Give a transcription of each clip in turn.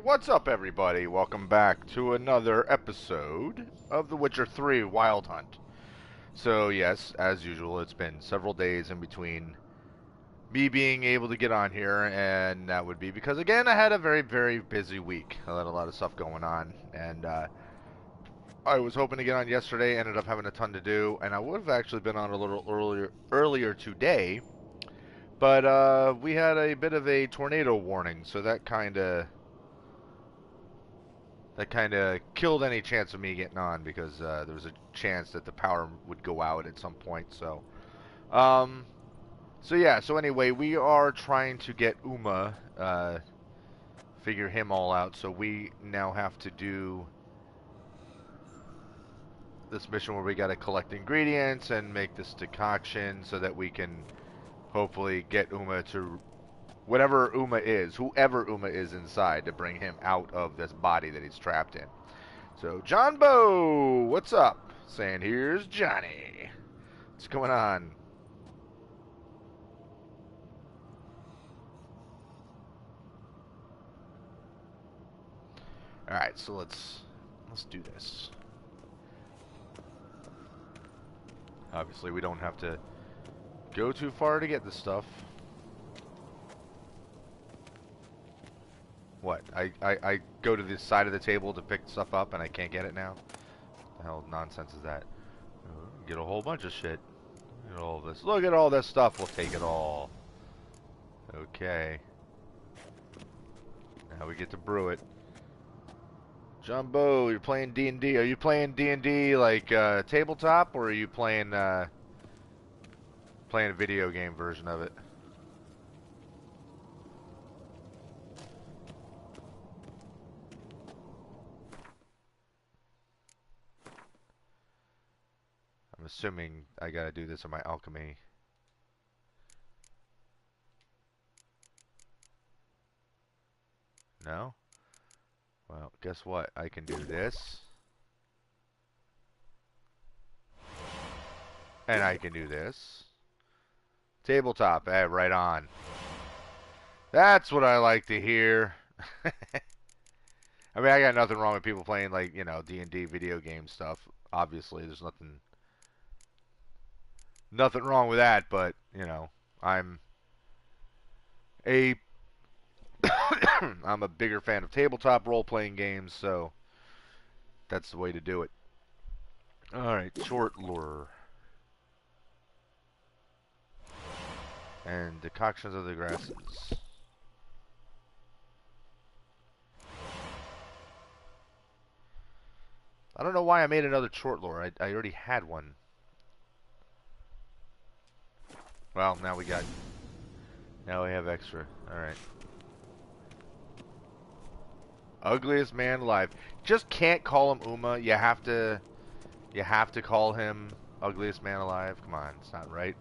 What's up, everybody? Welcome back to another episode of The Witcher 3 Wild Hunt. So, yes, as usual, it's been several days in between me being able to get on here, and that would be because, again, I had a very, very busy week. I had a lot of stuff going on, and I was hoping to get on yesterday, ended up having a ton to do, and I would have actually been on a little earlier today, but we had a bit of a tornado warning, so that kind of killed any chance of me getting on because there was a chance that the power would go out at some point. Um, so anyway, we are trying to get Uma, figure him all out. So we now have to do this mission where we got to collect ingredients and make this decoction so that we can hopefully get Uma to whatever Uma is, whoever Uma is inside, to bring him out of this body that he's trapped in. So, John Bo, what's up? Saying, here's Johnny. What's going on? Alright, so let's do this. Obviously, we don't have to go too far to get this stuff. What? I go to the side of the table to pick stuff up and I can't get it now? What the hell nonsense is that? Get a whole bunch of shit. Look at all this. Look at all this stuff. We'll take it all. Okay. Now we get to brew it. Jumbo, you're playing D&D. Are you playing D&D like tabletop, or are you playing a video game version of it? I'm assuming I gotta do this in my alchemy. No? Well, guess what? I can do this. And I can do this. Tabletop, right on. That's what I like to hear. I mean, I got nothing wrong with people playing, like, you know, D&D video game stuff. Obviously, there's nothing wrong with that, but, you know, I'm a I'm a bigger fan of tabletop role-playing games, so that's the way to do it. Alright, short lure. And decoctions of the grasses. I don't know why I made another short lure. I already had one. Well, now we have extra. Alright. Ugliest man alive. Just can't call him Uma. You have to call him ugliest man alive. Come on, it's not right.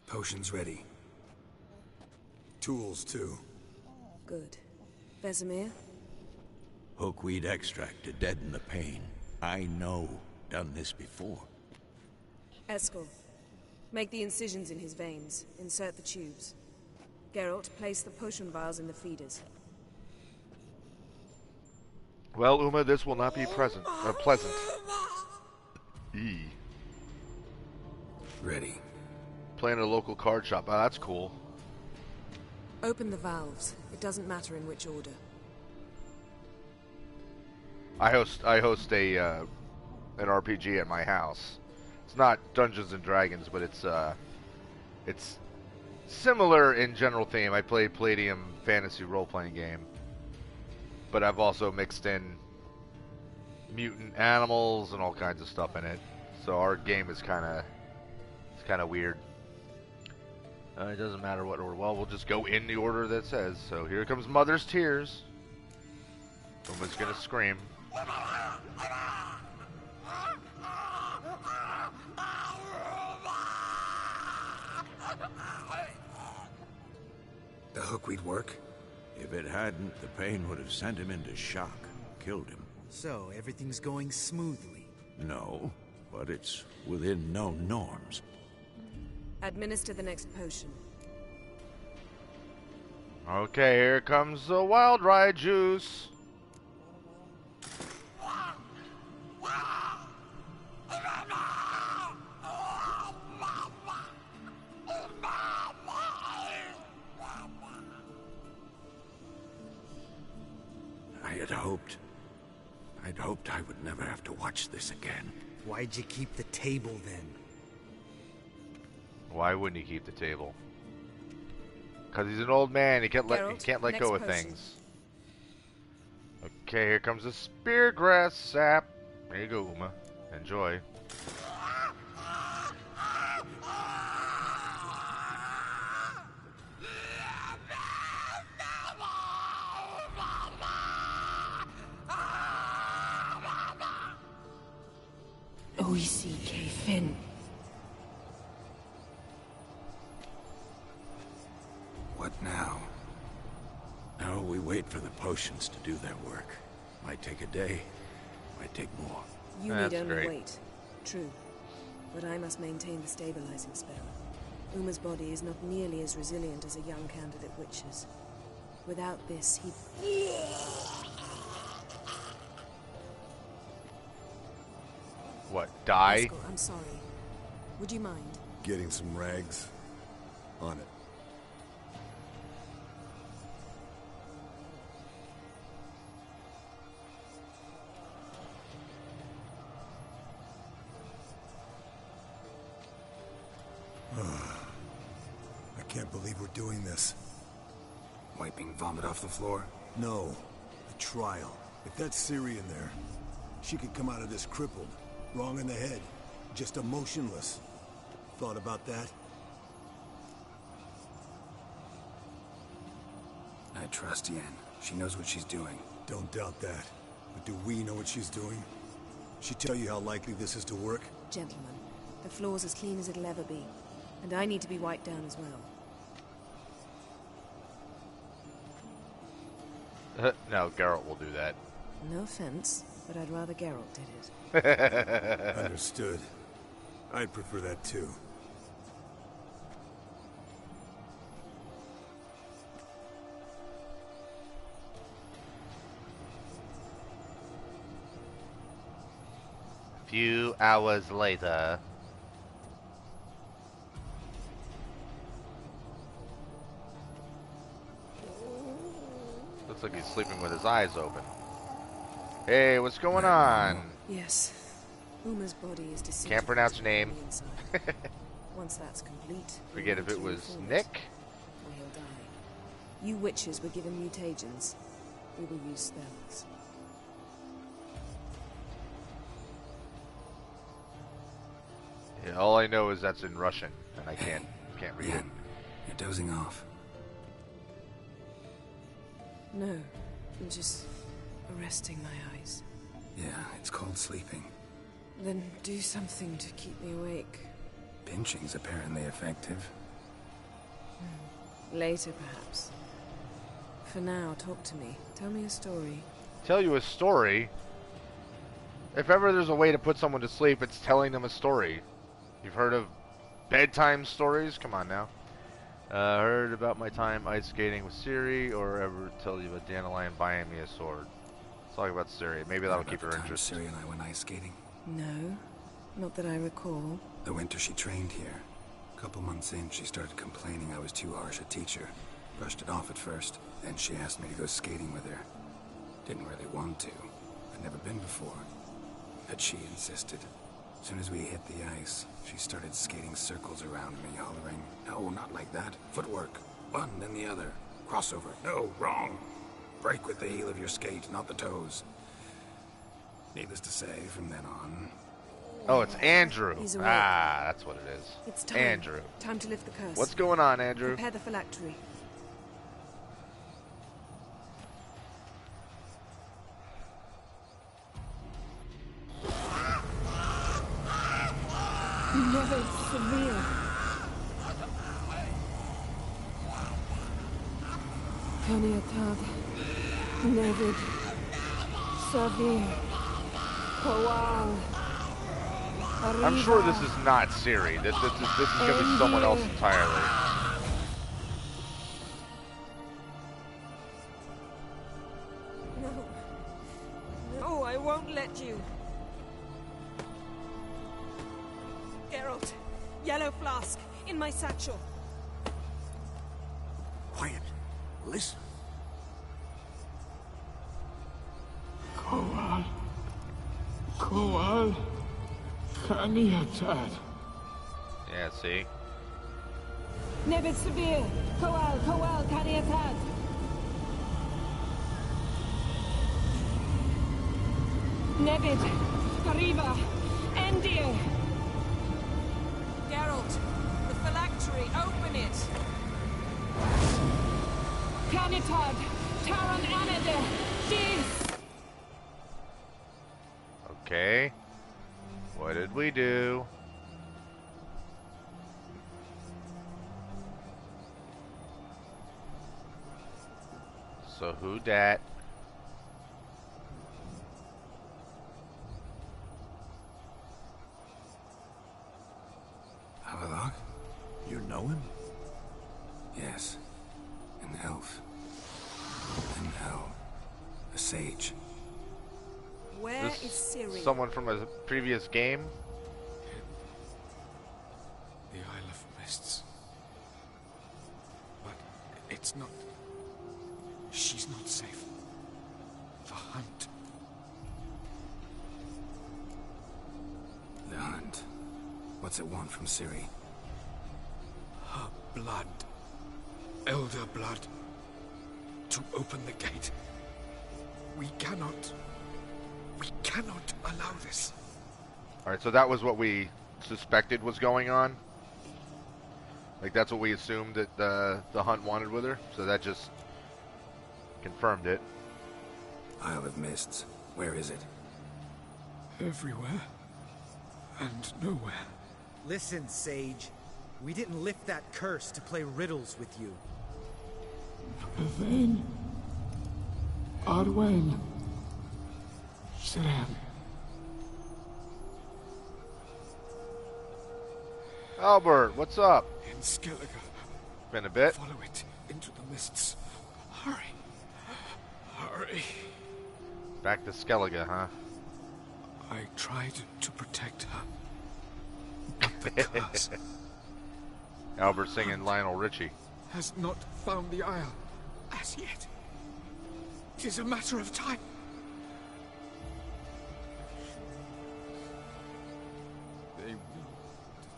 Potions ready. Tools too. Good. Vesemir? Hookweed extract to deaden the pain. I know. Done this before. Eskel. Make the incisions in his veins. Insert the tubes. Geralt, place the potion vials in the feeders. Well, Uma, this will not be pleasant. Ready. Playing at a local card shop. Oh, that's cool. Open the valves. It doesn't matter in which order. I host a an RPG at my house. It's not Dungeons and Dragons, but it's similar in general theme. I play Palladium fantasy role-playing game, but I've also mixed in mutant animals and all kinds of stuff in it. So our game is kind of weird. It doesn't matter what order. Well, we'll just go in the order that says. So here comes Mother's Tears. Someone's gonna scream. The hookweed work? If it hadn't, the pain would have sent him into shock, killed him. So, everything's going smoothly? No, but it's within known norms. Administer the next potion. Okay, here comes the wild ride juice. I'd hoped I would never have to watch this again. Why'd you keep the table then? Why wouldn't he keep the table? Because he's an old man. He can't Geralt, let next go of potion. things. Okay, here comes the spear grass sap. There you go, Uma. Enjoy. Oisi Finn. What now? Now we wait for the potions to do their work. Might take a day, might take more. You That's need only great. wait. True. But I must maintain the stabilizing spell. Uma's body is not nearly as resilient as a young candidate witch's. Without this, he... What, die? Eskel, I'm sorry. Would you mind? Getting some rags. On it. I can't believe we're doing this. Wiping vomit off the floor? No. A trial. If that's Ciri in there, she could come out of this crippled. Wrong in the head. Just emotionless. Thought about that? I trust Yen. She knows what she's doing. Don't doubt that. But do we know what she's doing? She tell you how likely this is to work? Gentlemen, the floor's as clean as it'll ever be. And I need to be wiped down as well. No, Geralt will do that. No offense, but I'd rather Geralt did it. Understood. I'd prefer that too. Few hours later. Looks like he's sleeping with his eyes open. Hey, what's going on? Yes. Uma's body is disintegrating. Can't pronounce your name. from the inside. Once that's complete, Forget we'll if it need to was reform Nick. or he'll die. You witches were given mutagens. We will use spells. Yeah, all I know is that's in Russian, and I can't read it. Yen, you're dozing off. No, I'm just arresting my eyes. Yeah, it's called sleeping. Then do something to keep me awake. Pinching's apparently effective. Later, perhaps. For now, talk to me. Tell me a story. Tell you a story. If ever there's a way to put someone to sleep, it's telling them a story. You've heard of bedtime stories? Come on now. Heard about my time ice skating with Ciri, or ever tell you about Dandelion buying me a sword? Let's talk about Ciri. Maybe that'll keep her interested. Ciri and I went ice skating. No, not that I recall. The winter she trained here. A couple months in, she started complaining I was too harsh a teacher. Brushed it off at first. Then she asked me to go skating with her. Didn't really want to. I'd never been before. But she insisted. As soon as we hit the ice, she started skating circles around me, hollering, "No, not like that. Footwork. One, then the other. Crossover. No, wrong. Break with the heel of your skate, not the toes." Needless to say, from then on... Oh, it's Andrew. He's awake. Ah, that's what it is. It's time. Andrew. Time to lift the curse. What's going on, Andrew? Prepare the phylactery. Never severe. Koniatag. Nevid. Savir. Kowal. I'm sure this is not Ciri. This is going to be someone else entirely. flask in my satchel. Quiet. Listen. Koal. Koal. Kaniatad. Yeah, see? Nevid Severe. Koal, Kaniatad. Nevid. Gariva. Endir. Geralt, the phylactery, open it. Kanitad. Taran Anade. Dis. Okay. What did we do? So who dat? Avalok? You know him? Yes. An elf. An elf. A sage. Where is This Ciri? someone from a previous game? The Isle of Mists. But it's not... She's not safe. The hunt. The hunt. What's it want from Ciri? Her blood. Elder blood. To open the gate. We cannot allow this. Alright, so that was what we suspected was going on. Like, that's what we assumed that the hunt wanted with her. So that just confirmed it. Isle of Mists. Where is it? Everywhere. And nowhere. Listen, Sage. We didn't lift that curse to play riddles with you. Yvain. Arwen. Siran. Albert, what's up? In Skellige. Been a bit. Follow it into the mists. Hurry. Hurry. Back to Skellige, huh? I tried to protect her. But the curse Albert singing Lionel Richie. has not found the Isle as yet. It is a matter of time. They will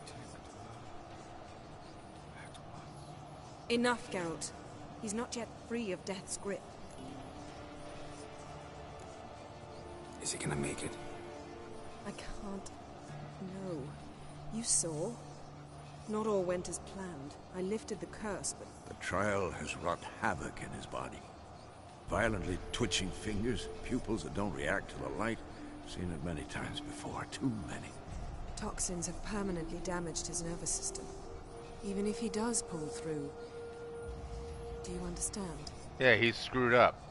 detect her at once. Enough, Geralt. He's not yet free of death's grip. Is he gonna make it? I can't... No. You saw? Not all went as planned. I lifted the curse, but... The trial has wrought havoc in his body. Violently twitching fingers, pupils that don't react to the light. Seen it many times before, too many. Toxins have permanently damaged his nervous system. Even if he does pull through... Do you understand? Yeah, he's screwed up.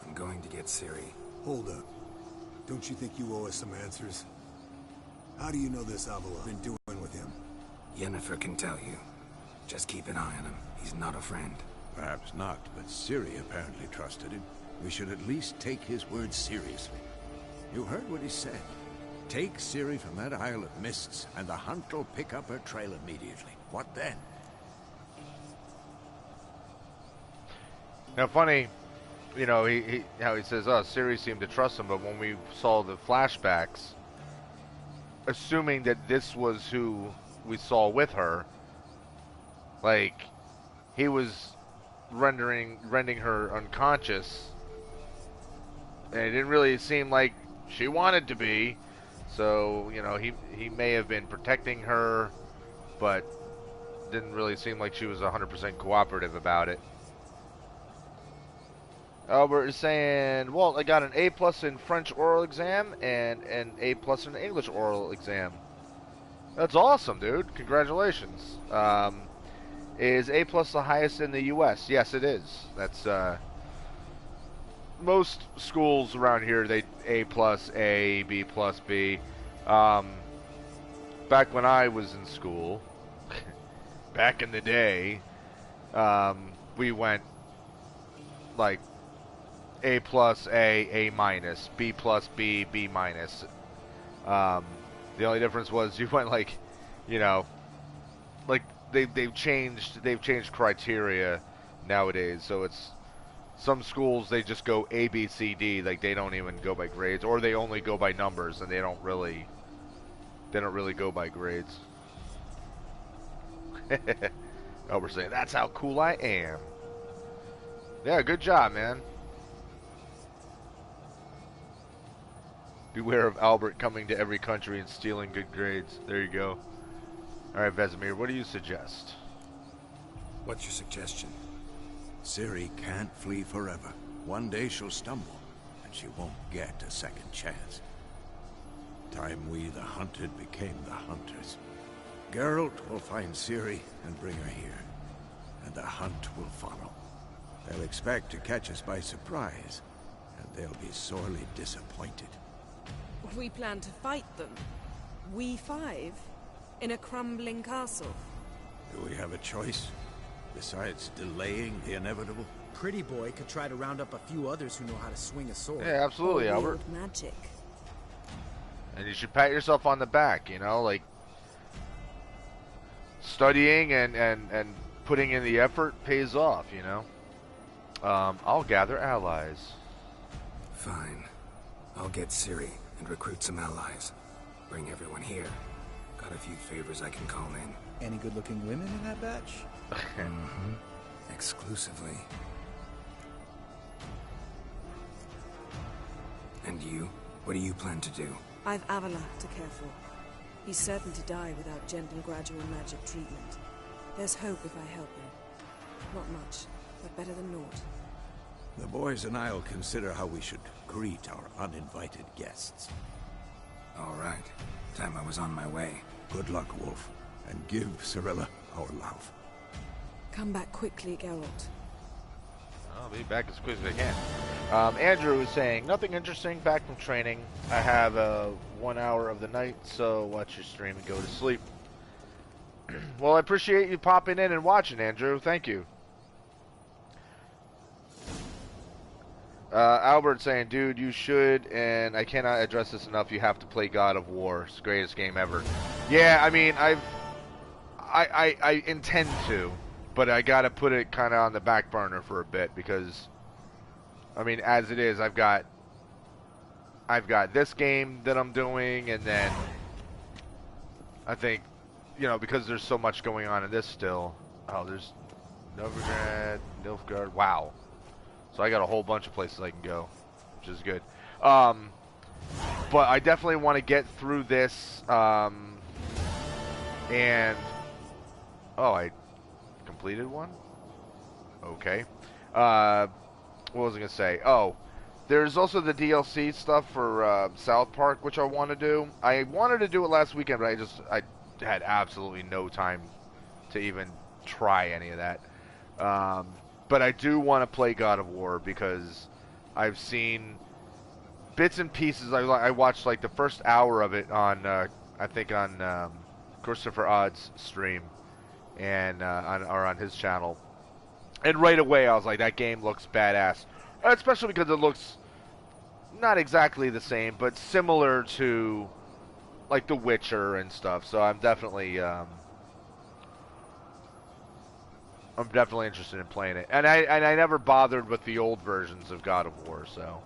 I'm going to get Ciri. Hold up. Don't you think you owe us some answers? How do you know this Avalon been doing with him? Yennefer can tell you. Just keep an eye on him. He's not a friend. Perhaps not, but Ciri apparently trusted him. We should at least take his words seriously. You heard what he said. Take Ciri from that Isle of Mists, and the hunt will pick up her trail immediately. What then? Now, funny, you know, how he says, oh, Ciri seemed to trust him, but when we saw the flashbacks, assuming that this was who we saw with her, like, he was rendering her unconscious, and it didn't really seem like she wanted to be, so, you know, he may have been protecting her, but didn't really seem like she was 100% cooperative about it. Albert is saying, Walt, I got an A+ in French oral exam and an A+ in English oral exam. That's awesome, dude. Congratulations. Is A+ the highest in the U.S.? Yes, it is. That's, most schools around here, they A+, A, B+, B. Back when I was in school, back in the day, we went, like, A+, A, A-, B+, B, B-. The only difference was you went like, you know, like they've changed criteria nowadays. So it's some schools they just go A B C D, like they don't even go by grades, or they only go by numbers and they don't really go by grades. Oh, we're saying that's how cool I am. Yeah, good job, man. Beware of Albert coming to every country and stealing good grades. There you go. All right, Vesemir, what do you suggest? What's your suggestion? Ciri can't flee forever. One day she'll stumble, and she won't get a second chance. Time we, the hunted, became the hunters. Geralt will find Ciri and bring her here, and the hunt will follow. They'll expect to catch us by surprise, and they'll be sorely disappointed. We plan to fight them. We five? In a crumbling castle? Do we have a choice? Besides delaying the inevitable? Pretty boy could try to round up a few others who know how to swing a sword. Yeah, absolutely, Or Albert. wield magic. And you should pat yourself on the back, you know, like studying and putting in the effort pays off, you know. I'll gather allies. Fine. I'll get Ciri and recruit some allies. Bring everyone here. Got a few favors I can call in. Any good-looking women in that batch? Exclusively. And you? What do you plan to do? I've Avila to care for. He's certain to die without gentle, gradual magic treatment. There's hope if I help him. Not much, but better than naught. The boys and I'll consider how we should greet our uninvited guests. All right. Time I was on my way. Good luck, Wolf, and give Cirilla our love. Come back quickly, Geralt. I'll be back as quick as I can. Andrew is saying, nothing interesting, back from training. I have 1 hour of the night, so watch your stream and go to sleep. Well, I appreciate you popping in and watching, Andrew. Thank you. Albert saying, dude, you should, and I cannot address this enough, you have to play God of War. It's the greatest game ever. Yeah, I mean, I intend to, but I gotta put it kind of on the back burner for a bit, because, I mean, as it is, I've got this game that I'm doing, and then I think, you know, because there's so much going on in this still. Oh, there's Novigrad, Nilfgaard, wow. So I got a whole bunch of places I can go, which is good. But I definitely want to get through this. And oh, I completed one. Okay. What was I gonna say? Oh, there's also the DLC stuff for South Park, which I want to do. I wanted to do it last weekend, but I had absolutely no time to even try any of that. But I do want to play God of War because I've seen bits and pieces. I watched like the first hour of it on, I think on Christopher Odd's stream, and on his channel. And right away I was like, that game looks badass, especially because it looks not exactly the same, but similar to like The Witcher and stuff. So I'm definitely interested in playing it, and I never bothered with the old versions of God of War. So,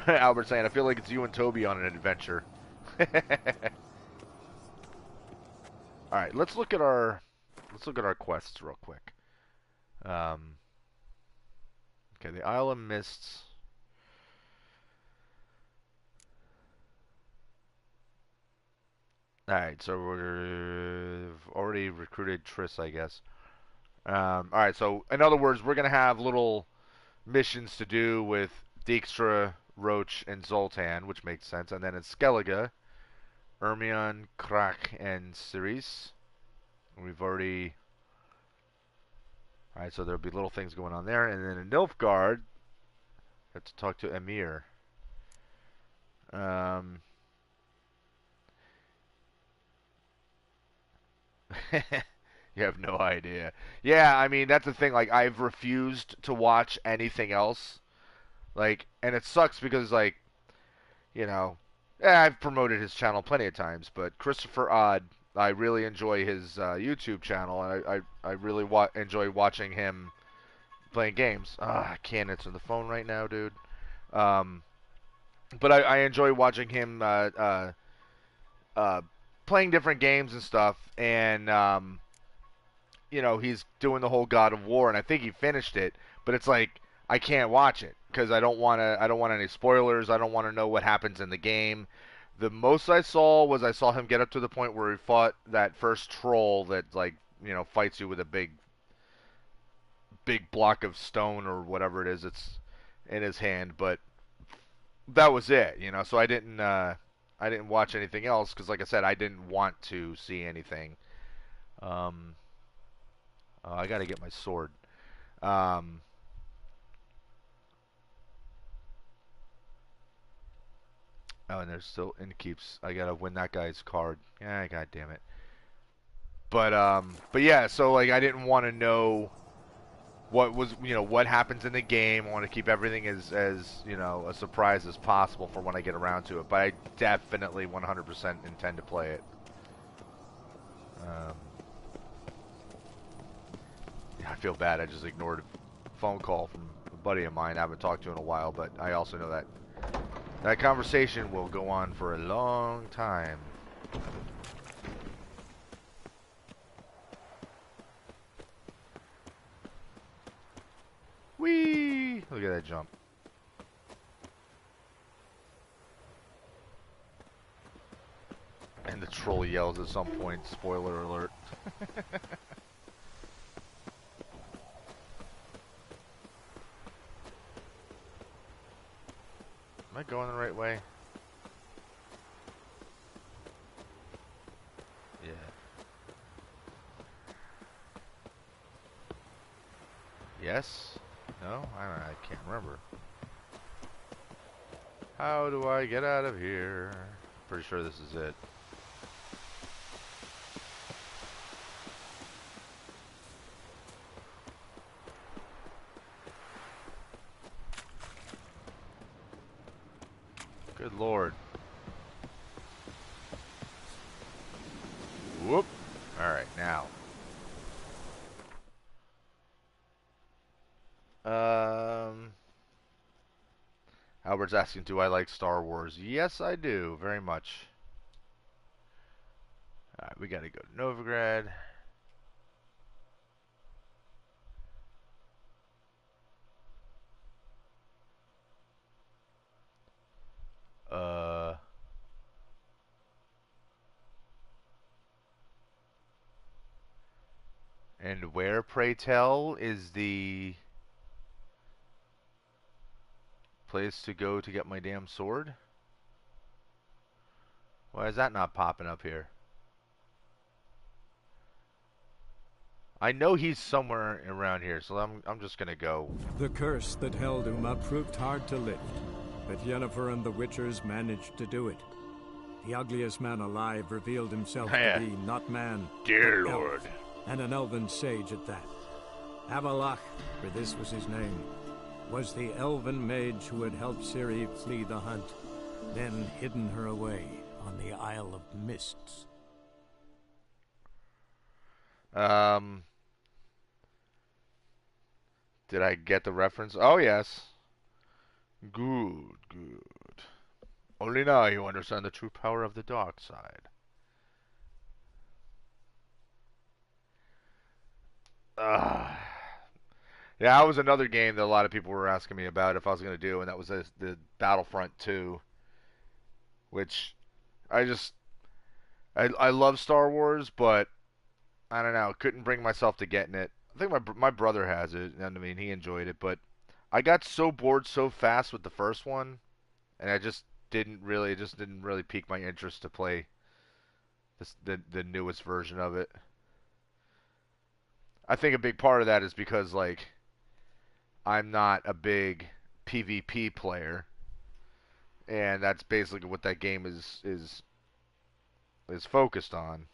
Albert saying, I feel like it's you and Toby on an adventure. All right, let's look at our quests real quick. Okay, the Isle of Mists. Alright, so we've already recruited Triss, I guess. Alright, so in other words, we're going to have little missions to do with Dijkstra, Roach, and Zoltan, which makes sense. And then in Skellige, Ermion, Krak, and Ceres. We've already... Alright, so there'll be little things going on there. And then in Nilfgaard, I have to talk to Emir. You have no idea. Yeah, I mean, that's the thing. Like, I've refused to watch anything else. Like, and it sucks because, like, you know, Yeah, I've promoted his channel plenty of times, but Christopher Odd, I really enjoy his YouTube channel, and I really enjoy watching him playing games. I can't answer the phone right now, dude. Um, but I enjoy watching him uh, playing different games and stuff, and he's doing the whole God of War, and I think he finished it, but it's like I can't watch it because I don't want any spoilers. I don't want to know what happens in the game. The most I saw him get up to the point where he fought that first troll that fights you with a big block of stone or whatever it is it's in his hand, but that was it. So I didn't watch anything else because, like I said, I didn't want to see anything. Um, I got to get my sword. Um, oh, and there's still Innkeeps. I gotta win that guy's card. Yeah, god damn it. But yeah. So like, I didn't want to know what happens in the game. I want to keep everything as a surprise as possible for when I get around to it. But I definitely 100% intend to play it. Um, yeah, I feel bad. I just ignored a phone call from a buddy of mine I haven't talked to in a while. But I also know that that conversation will go on for a long time. Whee! Look at that jump. And the troll yells at some point, spoiler alert. Am I going the right way? Yeah. Yes? No? I can't remember. How do I get out of here? Pretty sure this is it. Good lord. Whoop. Alright, now. Albert's asking, do I like Star Wars? Yes, I do. Very much. Alright, we gotta go to Novigrad. And where, pray tell, is the place to go to get my damn sword? Why is that not popping up here? I know he's somewhere around here, so I'm just gonna go. The curse that held Uma proved hard to lift, but Yennefer and the Witchers managed to do it. The ugliest man alive revealed himself to be not man, dear but lord, elf, and an elven sage at that. Avalach, for this was his name, was the elven mage who had helped Ciri flee the hunt, then hidden her away on the Isle of Mists. Did I get the reference? Oh, yes. Good, good. Only now you understand the true power of the dark side. Yeah, that was another game that a lot of people were asking me about if I was going to do, and that was the Battlefront 2, which I just... I love Star Wars, but I don't know, couldn't bring myself to getting it. I think my brother has it, and I mean, he enjoyed it, but I got so bored so fast with the first one, and it just didn't really pique my interest to play the newest version of it. I think a big part of that is because like I'm not a big PvP player, and that's basically what that game is focused on.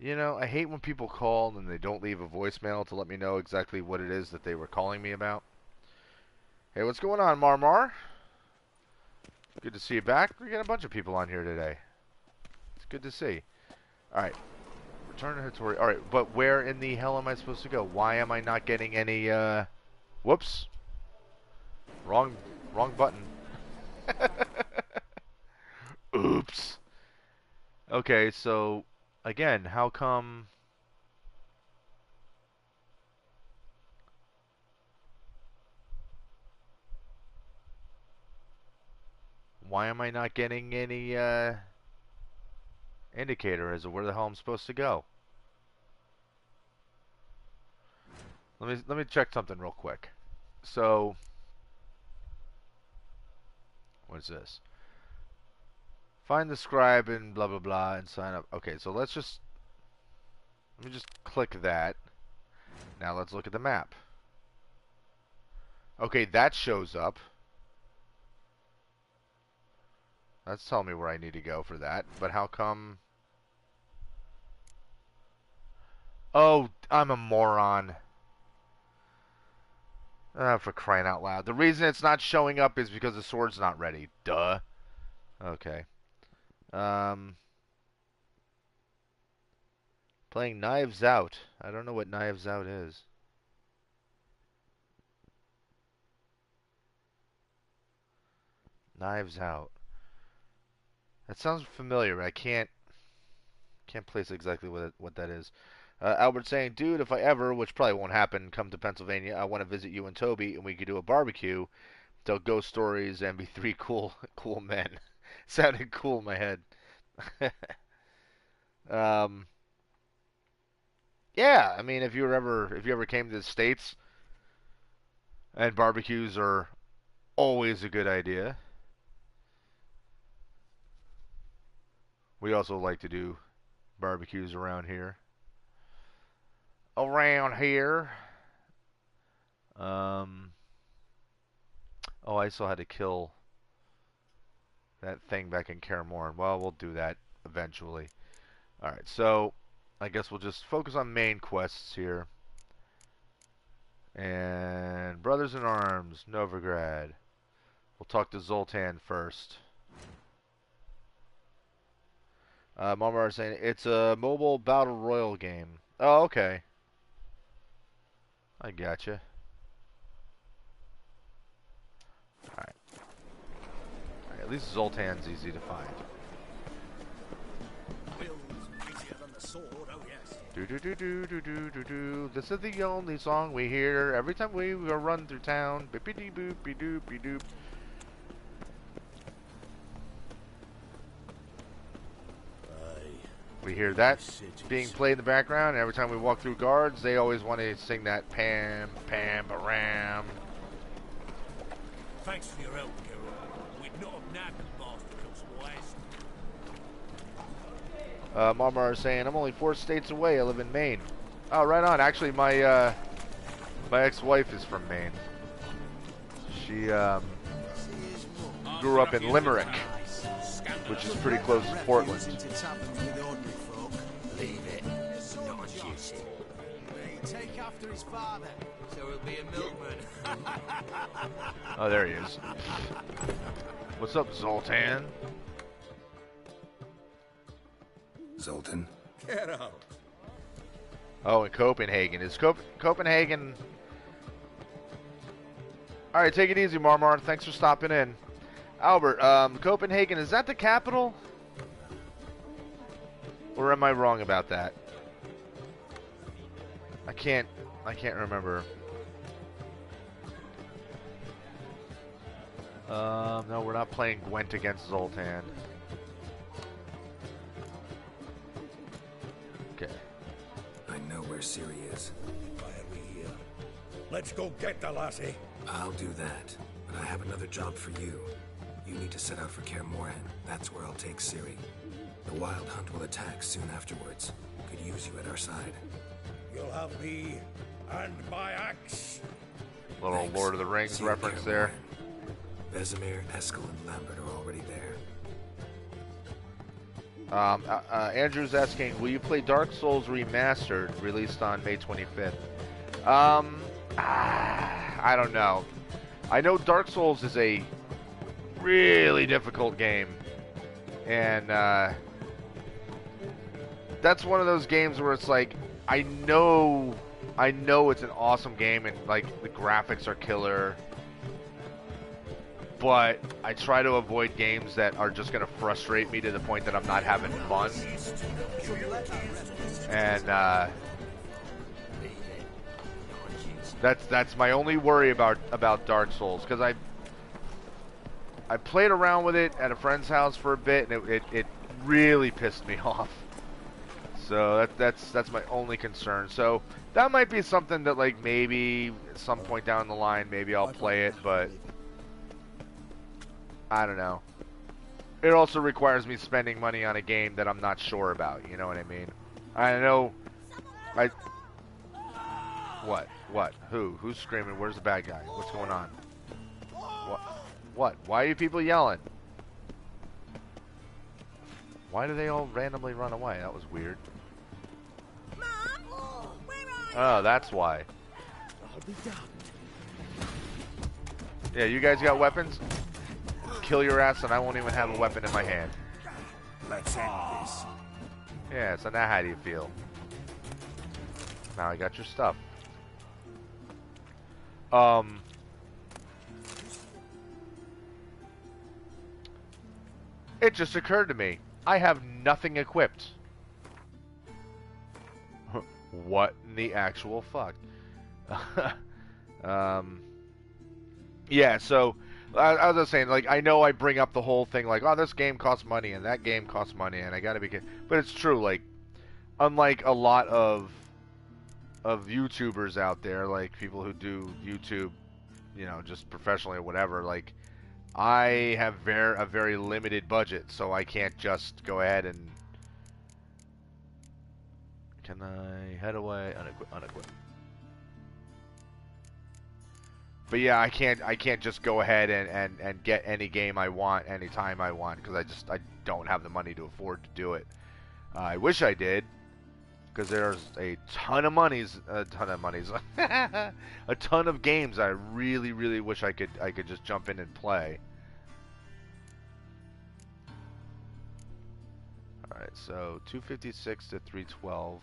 I hate when people call and they don't leave a voicemail to let me know exactly what it is that they were calling me about. Hey, what's going on, Marmar? Good to see you back. We got a bunch of people on here today. It's good to see. Alright. Return to Hattori. Alright, but where in the hell am I supposed to go? Why am I not getting any, Whoops. Wrong button. Oops. Okay, so, again, how come... Why am I not getting any, indicator as to where the hell I'm supposed to go? Let me check something real quick. So, what is this? Find the scribe and blah blah blah and sign up. Okay, so let me just click that. Now let's look at the map. Okay, that shows up. That's telling me where I need to go for that. But how come? Oh, I'm a moron. For crying out loud. The reason it's not showing up is because the sword's not ready. Duh. Okay. Playing Knives Out. I don't know what Knives Out is. Knives Out. That sounds familiar, but I can't place exactly what that is. Albert saying, dude, if I ever, which probably won't happen, come to Pennsylvania, I want to visit you and Toby, and we could do a barbecue, tell ghost stories, and be three cool men. Sounded cool in my head. Yeah, I mean, if you ever came to the States, and barbecues are always a good idea. We also like to do barbecues around here. Oh, I still had to kill that thing back in Kaer Morhen. Well, we'll do that eventually. Alright, so I guess we'll just focus on main quests here. And Brothers in Arms, Novigrad. We'll talk to Zoltan first. Marmar is saying it's a mobile battle royal game. Oh, okay. I gotcha. Alright. At least Zoltan's easy to find. Do do do do do do do do. This is the only song we hear every time we run through town. Bippity boopy doopy doop. We hear that being played in the background, and every time we walk through guards, they always want to sing that pam, pam, baram. Thanks for your help, Geralt. We'd not have nabbed the bastards west. Marmar is saying, I'm only 4 states away. I live in Maine. Oh, right on. Actually, my ex-wife is from Maine. She grew up in Limerick, which is pretty close to Portland. Leave it. Not on duty. Take after his father, so he'll be a milkman. Oh, there he is. What's up, Zoltan? Zoltan? Get out. Oh, in Copenhagen. Is Copenhagen... Alright, take it easy, Marmar. Thanks for stopping in. Albert, Copenhagen, is that the capital? Or am I wrong about that? I can't remember. No, we're not playing Gwent against Zoltan. Okay. I know where Ciri is. Why are we here? Let's go get the lassie. I'll do that, but I have another job for you. You need to set out for Kaer Morhen. That's where I'll take Ciri. The Wild Hunt will attack soon afterwards. Could use you at our side. You'll have me and my axe. Little Thanks. Lord of the Rings See you at reference Kaer there. Morhen. Vesemir, Eskel, and Lambert are already there. Andrew's asking, will you play Dark Souls Remastered, released on May 25th? I don't know. I know Dark Souls is a really difficult game, and that's one of those games where it's like, I know it's an awesome game and like the graphics are killer, but I try to avoid games that are just going to frustrate me to the point that I'm not having fun. And that's my only worry about Dark Souls, because I played around with it at a friend's house for a bit, and it really pissed me off. So that's my only concern. So that might be something that, like, maybe at some point down the line, maybe I'll play it, but I don't know. It also requires me spending money on a game that I'm not sure about. You know what I mean? I know. What? Who's screaming? Where's the bad guy? What's going on? What? Why are you people yelling? Why do they all randomly run away? That was weird. Oh, that's why. Yeah, you guys got weapons? Kill your ass and I won't even have a weapon in my hand. Let's end this. Yeah, so now how do you feel? Now I got your stuff. It just occurred to me. I have nothing equipped. What in the actual fuck? Yeah, so I was just saying, like, I know I bring up the whole thing, like, oh, this game costs money and that game costs money and I gotta be, but it's true. Like, unlike a lot of YouTubers out there, like people who do YouTube, you know, just professionally or whatever, like, I have a very limited budget, so I can't just go ahead and... Can I head away? Unequip. But yeah, I can't just go ahead and get any game I want anytime I want, because I don't have the money to afford to do it. I wish I did, because there's a ton of a ton of games I really, really wish I could just jump in and play. All right, so 256 to 312.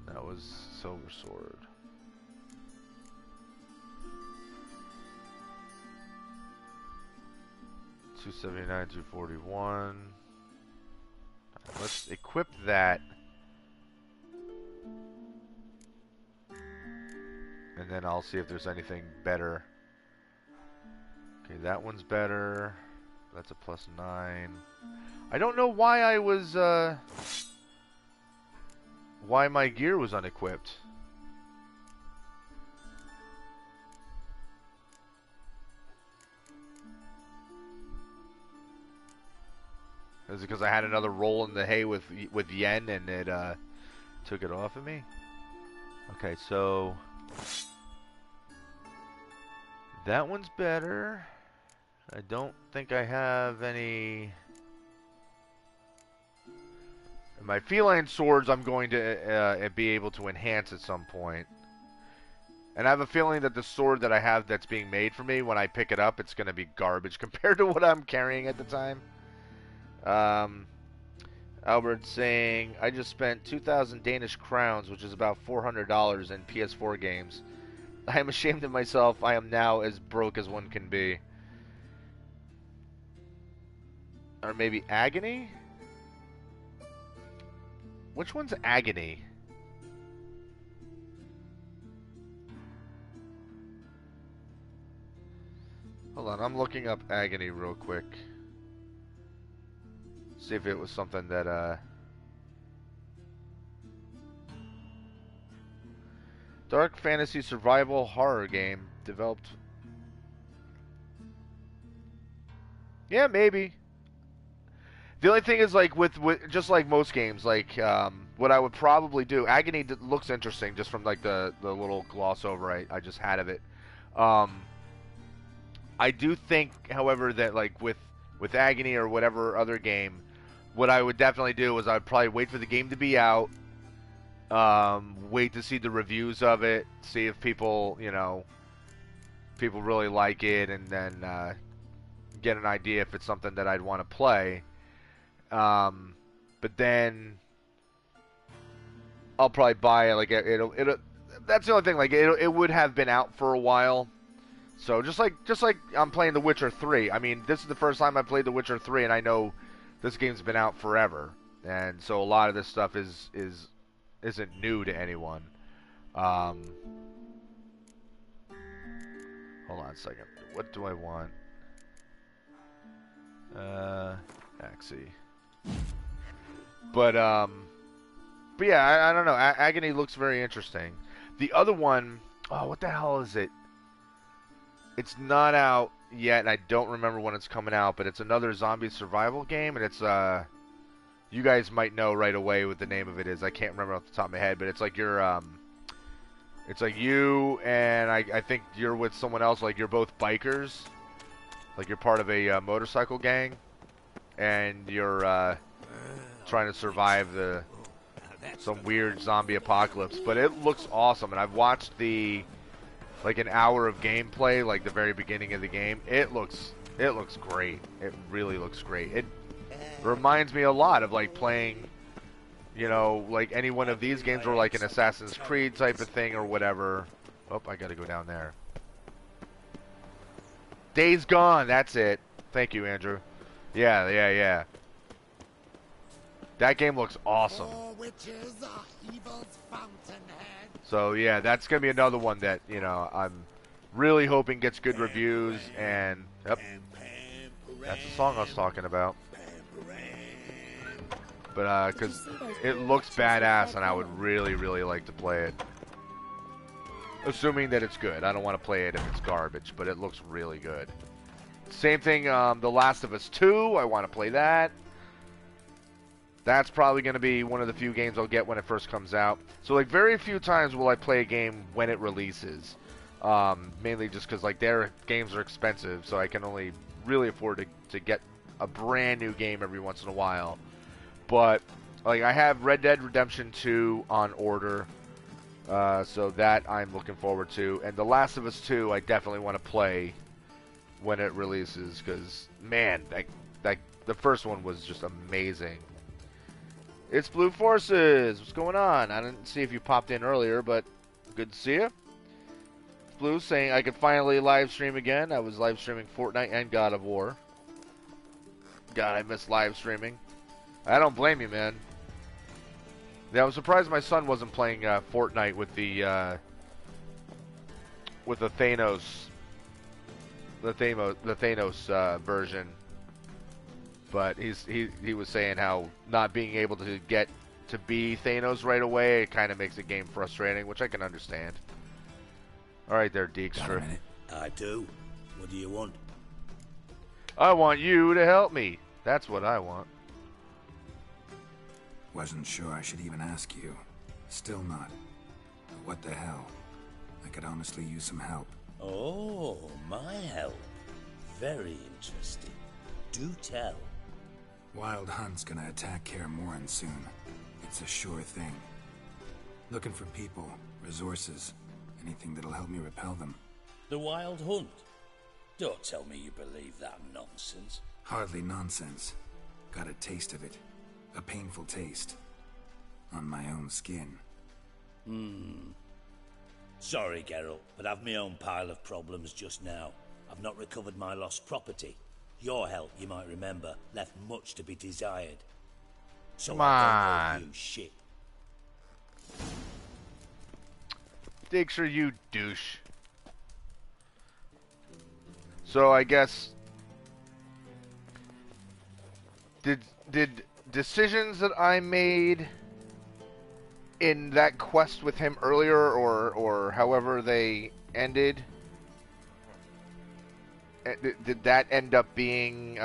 That was Silver Sword. $279, $241. Let's equip that. And then I'll see if there's anything better. Okay, that one's better. That's a +9. I don't know why I was, why my gear was unequipped. Is it because I had another roll in the hay with yen and it took it off of me? Okay, so that one's better. I don't think I have any. My feline swords I'm going to be able to enhance at some point. And I have a feeling that the sword that I have that's being made for me, when I pick it up, it's going to be garbage compared to what I'm carrying at the time. Albert's saying, I just spent 2,000 Danish crowns, which is about $400 in PS4 games. I am ashamed of myself. I am now as broke as one can be. Or maybe Agony? Which one's Agony? Hold on, I'm looking up Agony real quick. See if it was something that, Dark fantasy survival horror game developed. Yeah, maybe. The only thing is, like, with just like most games, like, what I would probably do, Agony looks interesting just from, like, the little gloss over I just had of it. I do think, however, that, like, with Agony or whatever other game, what I would definitely do is I would probably wait for the game to be out, Wait to see the reviews of it, see if people, you know, people really like it, and then get an idea if it's something that I'd want to play. But then I'll probably buy it. Like it'll. That's the only thing. Like it would have been out for a while. So just like I'm playing The Witcher 3. I mean, this is the first time I played The Witcher 3, and I know this game's been out forever, and so a lot of this stuff isn't new to anyone. Hold on a second. What do I want? Axie. But yeah, I don't know. Agony looks very interesting. The other one, oh, what the hell is it? It's not out yet, and I don't remember when it's coming out, but it's another zombie survival game, and it's, you guys might know right away what the name of it is. I can't remember off the top of my head, but it's like it's like you, and I think you're with someone else, like you're both bikers, like you're part of a motorcycle gang, and you're, trying to survive some weird zombie apocalypse, but it looks awesome, and I've watched like an hour of gameplay, like the very beginning of the game. It looks great. It really looks great. It reminds me a lot of like playing, you know, like any one of these games, or like an Assassin's Creed type of thing or whatever. Oh, I gotta go down there. Days Gone, that's it. Thank you, Andrew. Yeah. That game looks awesome. So yeah, that's gonna be another one that, you know, I'm really hoping gets good reviews, and yep, that's the song I was talking about. But because it looks badass, and I would really like to play it. Assuming that it's good. I don't want to play it if it's garbage, but it looks really good. Same thing, The Last of Us 2, I want to play that. That's probably going to be one of the few games I'll get when it first comes out. So, like, very few times will I play a game when it releases. Mainly just because, like, their games are expensive, so I can only really afford to get a brand new game every once in a while. But, like, I have Red Dead Redemption 2 on order, so that I'm looking forward to. And The Last of Us 2, I definitely want to play when it releases, because, man, the first one was just amazing. It's Blue Forces. What's going on? I didn't see if you popped in earlier, but good to see you. Blue saying I could finally live stream again. I was live streaming Fortnite and God of War. God, I miss live streaming. I don't blame you, man. Yeah, I was surprised my son wasn't playing Fortnite with the Thanos version. But he was saying how not being able to get to be Thanos right away, it kind of makes the game frustrating, which I can understand. All right there, Deekstra. I do. What do you want? I want you to help me. That's what I want. Wasn't sure I should even ask you. Still not. But what the hell? I could honestly use some help. Oh, my help. Very interesting. Do tell. Wild Hunt's gonna attack Kaer Morhen soon. It's a sure thing. Looking for people, resources, anything that'll help me repel them. The Wild Hunt? Don't tell me you believe that nonsense. Hardly nonsense. Got a taste of it. A painful taste. On my own skin. Sorry, Geralt, but I've my own pile of problems just now. I've not recovered my lost property. Your help, you might remember, left much to be desired. So Come I on. don't owe you shit. Dixer, you douche. So I guess did decisions that I made in that quest with him earlier, or however they ended, did that end up being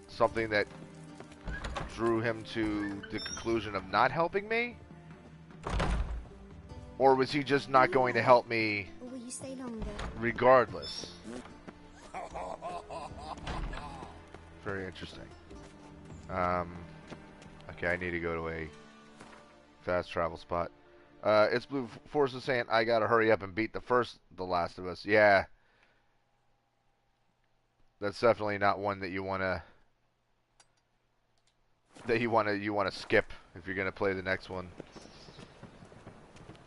something that drew him to the conclusion of not helping me? Or was he just not going to help me Or will you stay longer? regardless? Very interesting. Okay, I need to go to a Fast travel spot. It's Blue Force is saying I gotta hurry up and beat The Last of Us. Yeah, that's definitely not one that you wanna skip if you're gonna play the next one.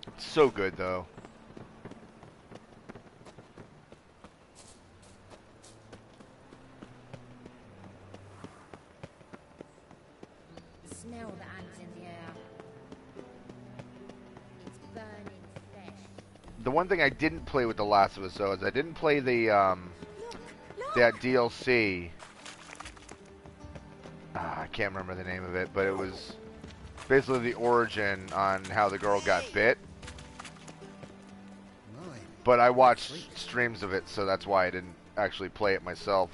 It's so good though. The smell that hangs in the air. It's burning flesh. The one thing I didn't play with The Last of Us though is I didn't play the that DLC. I can't remember the name of it, but it was basically the origin on how the girl got bit. But I watched streams of it, so that's why I didn't actually play it myself.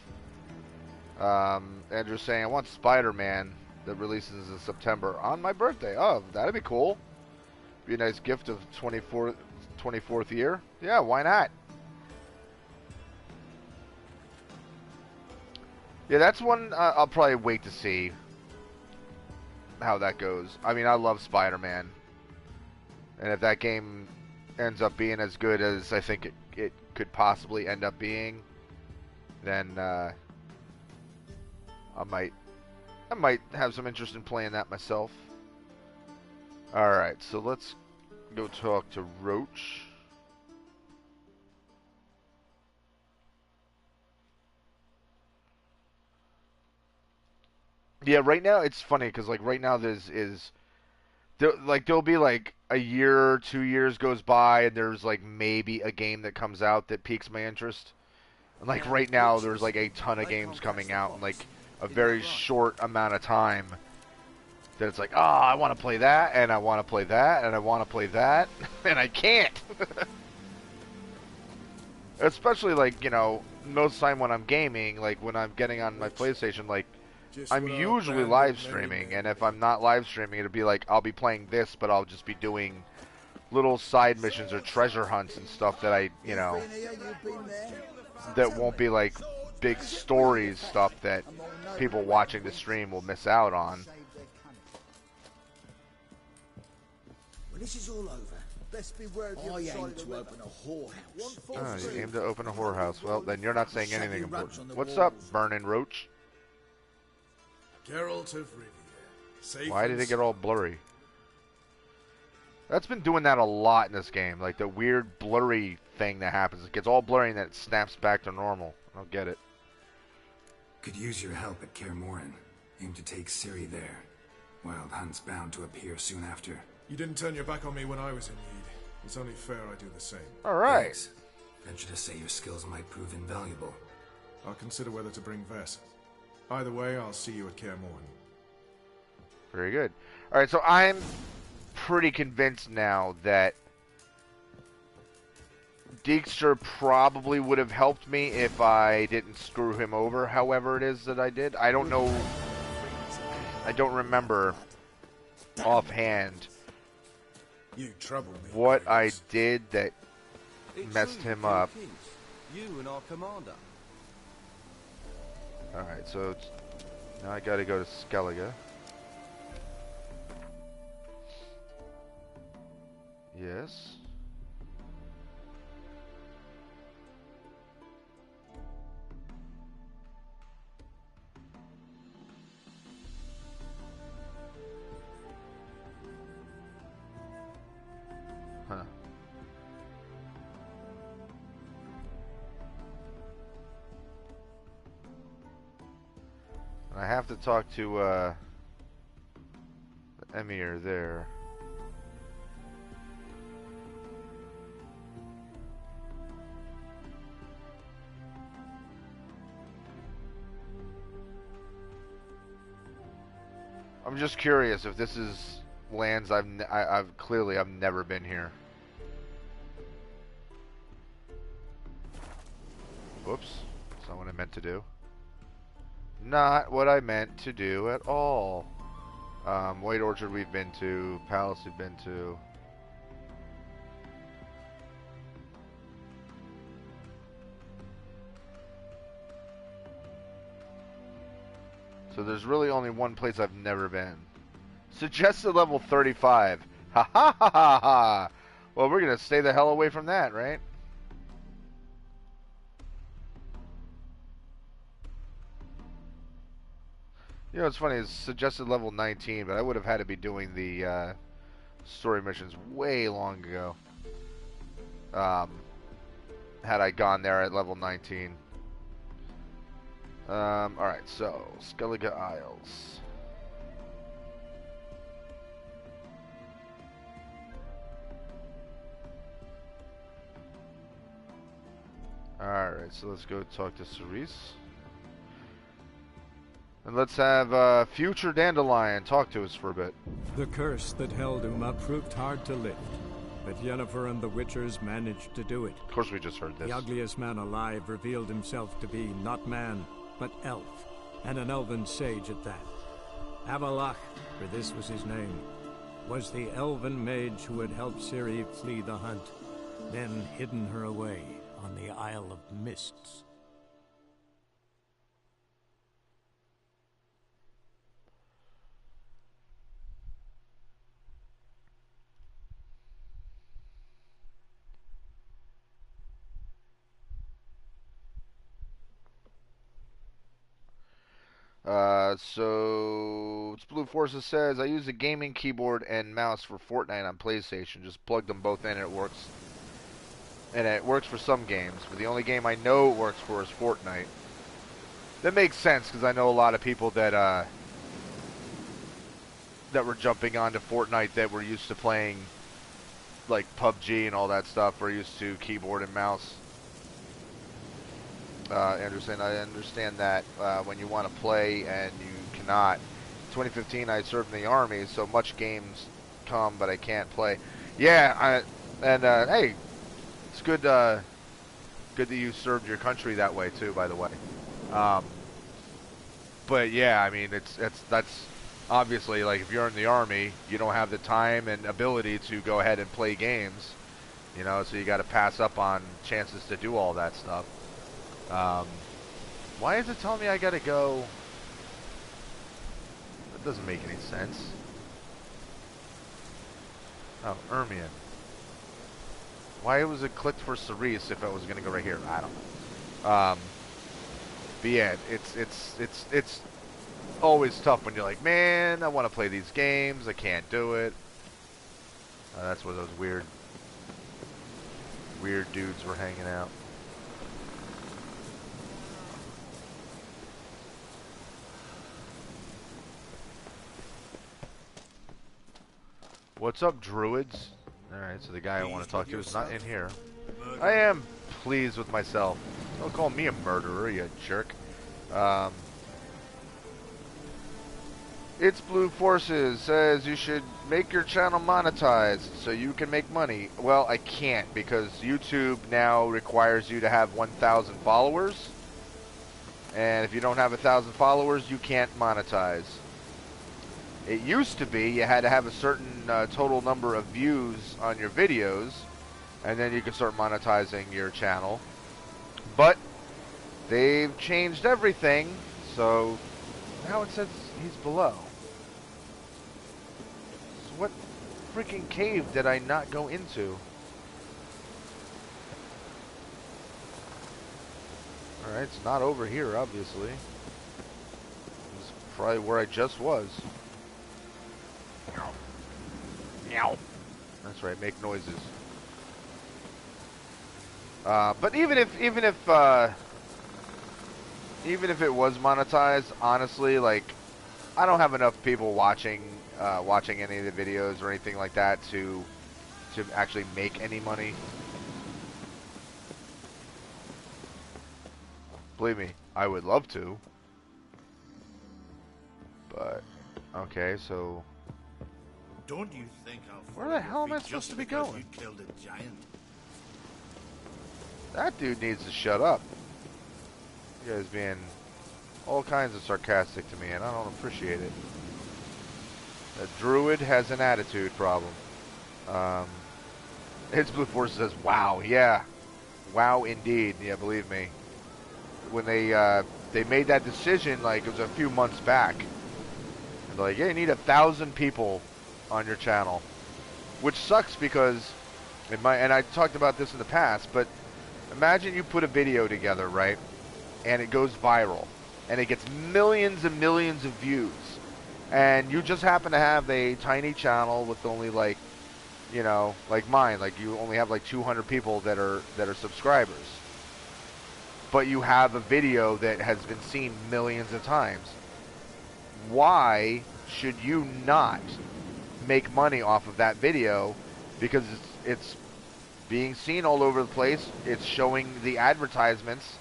Andrew's saying, I want Spider-Man that releases in September on my birthday. Oh, that'd be cool. Be a nice gift of 24th year. Yeah, why not? Yeah, that's one I'll probably wait to see how that goes. I mean, I love Spider-Man. And if that game ends up being as good as I think it could possibly end up being, then I might have some interest in playing that myself. Alright, so let's go talk to Roach. Yeah, right now it's funny because like right now there'll be like a year, 2 years goes by, and there's like maybe a game that comes out that piques my interest. And like right now, there's like a ton of games coming out in like a very short amount of time. That it's like, oh, I want to play that, and I want to play that, and I want to play that, and I can't. Especially like most time when I'm gaming, like when I'm getting on my PlayStation, like. I'm usually live streaming, and if I'm not live streaming, it'll be like I'll be playing this, but I'll just be doing little side missions or treasure hunts and stuff that that won't be like big stories stuff that people watching the stream will miss out on. When this is all over, best be wary of I aim to open a whorehouse. Oh, you aim to open a whorehouse. Well, then you're not saying anything important. What's up, Burnin' Roach? Geralt of Rivia. Safe. Why did it get all blurry? That's been doing that a lot in this game. Like the weird blurry thing that happens. It gets all blurry and then it snaps back to normal. I don't get it. Could use your help at Kaer Morhen. Aim to take Ciri there. Wild Hunt's bound to appear soon after. You didn't turn your back on me when I was in need. It's only fair I do the same. Alright. Thanks. Venture to say your skills might prove invaluable. I'll consider whether to bring Vess. Either way, I'll see you at Kaer Morhen. Very good. Alright, so I'm pretty convinced now that Dijkstra probably would have helped me if I didn't screw him over, however it is that I did. I don't know. I don't remember offhand what I did that messed him up. You and our commander. Alright, so now I gotta go to Skellige. Yes. Huh. And I have to talk to the Emir there. I'm just curious if this is lands I've never been here. Whoops, that's not what I meant to do. Not what I meant to do at all. White Orchard we've been to, Palace we've been to. So there's really only one place I've never been. Suggested level 35. Ha ha ha ha ha! Well, we're gonna stay the hell away from that, right? You know, it's funny, it's suggested level 19, but I would have had to be doing the story missions way long ago. Had I gone there at level 19. Alright, so, Skellige Isles. Alright, so let's go talk to Cerise. And let's have future Dandelion talk to us for a bit. The curse that held Uma proved hard to lift, but Yennefer and the Witchers managed to do it. Of course we just heard this. The ugliest man alive revealed himself to be not man, but elf, and an elven sage at that. Avalach, for this was his name, was the elven mage who had helped Ciri flee the hunt, then hidden her away on the Isle of Mists. So it's Blue Forces says, I use a gaming keyboard and mouse for Fortnite on PlayStation. Just plug them both in and it works. And it works for some games, but the only game I know it works for is Fortnite. That makes sense, because I know a lot of people that that were jumping onto Fortnite that were used to playing like PUBG and all that stuff, were used to keyboard and mouse. Anderson, I understand that when you want to play and you cannot. 2015, I served in the Army, so much games come, but I can't play. Yeah, hey, it's good. Good that you served your country that way too, by the way. But yeah, I mean, that's obviously, like, if you're in the Army, you don't have the time and ability to go ahead and play games, you know, so you got to pass up on chances to do all that stuff. Why is it telling me I gotta go? That doesn't make any sense. Oh, Ermion. Why was it clicked for Cerise if I was gonna go right here? I don't know. But yeah, it's always tough when you're like, man, I want to play these games, I can't do it. That's where those weird dudes were hanging out. What's up, druids? Alright, so the guy I want to talk to is not in here. I am pleased with myself. Don't call me a murderer, you jerk. It's Blue Forces says you should make your channel monetized so you can make money. Well, I can't because YouTube now requires you to have 1,000 followers. And if you don't have 1,000 followers, you can't monetize. It used to be you had to have a certain total number of views on your videos, and then you could start monetizing your channel. But they've changed everything, so now it says he's below. So what freaking cave did I not go into? Alright, it's not over here, obviously. It's probably where I just was. Meow. That's right, make noises. But even if it was monetized, honestly, like, I don't have enough people watching any of the videos or anything like that to actually make any money. Believe me, I would love to. But okay, so don't you think where the hell am I supposed to be going? You killed a giant? That dude needs to shut up. You guys being all kinds of sarcastic to me, and I don't appreciate it. The druid has an attitude problem. His Blue Force says, "Wow, yeah, wow, indeed, yeah, believe me." When they made that decision, like, it was a few months back, and they're like, "Yeah, you need 1,000 people on your channel." which sucks because and I talked about this in the past, but imagine you put a video together, right, and it goes viral, and it gets millions and millions of views, and you just happen to have a tiny channel with only like, you know, like mine, like you only have like 200 people that are subscribers, but you have a video that has been seen millions of times. Why should you not make money off of that video? Because it's being seen all over the place. It's showing the advertisements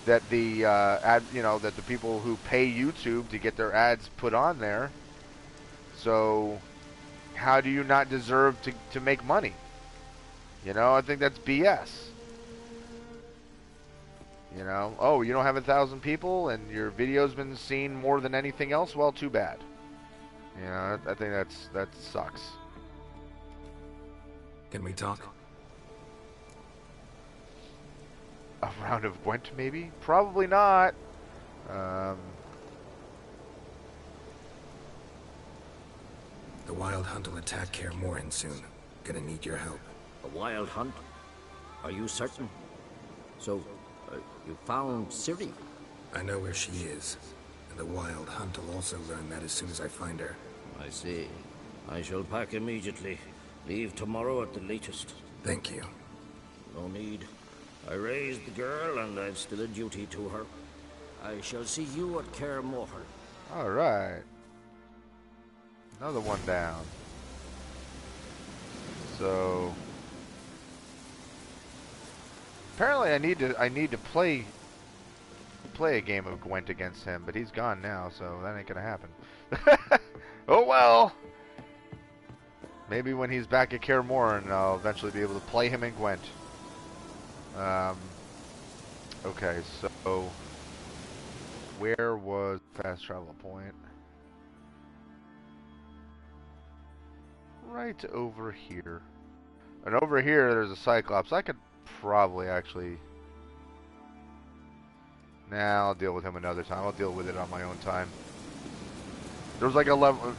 that the that the people who pay YouTube to get their ads put on there. So how do you not deserve to make money? You know, I think that's BS. You know, oh, you don't have 1,000 people and your video's been seen more than anything else? Well, too bad. You know, I think that sucks. Can we talk? A round of Gwent, maybe? Probably not. The Wild Hunt will attack Kaer Morhen soon. Gonna need your help. A wild hunt? Are you certain? So, you found Ciri? I know where she is. And the Wild Hunt will also learn that as soon as I find her. I see. I shall pack immediately. Leave tomorrow at the latest. Thank you. No need. I raised the girl, and I've still a duty to her. I shall see you at Kaer Morhen. Alright. Another one down. So apparently I need to play a game of Gwent against him, but he's gone now, so that ain't gonna happen. Oh well. Maybe when he's back at Kaer Morhen, I'll eventually be able to play him in Gwent. Okay, so where was fast travel point? Right over here. And over here there's a Cyclops. I could probably actually... Nah, I'll deal with him another time. I'll deal with it on my own time. There was like a level...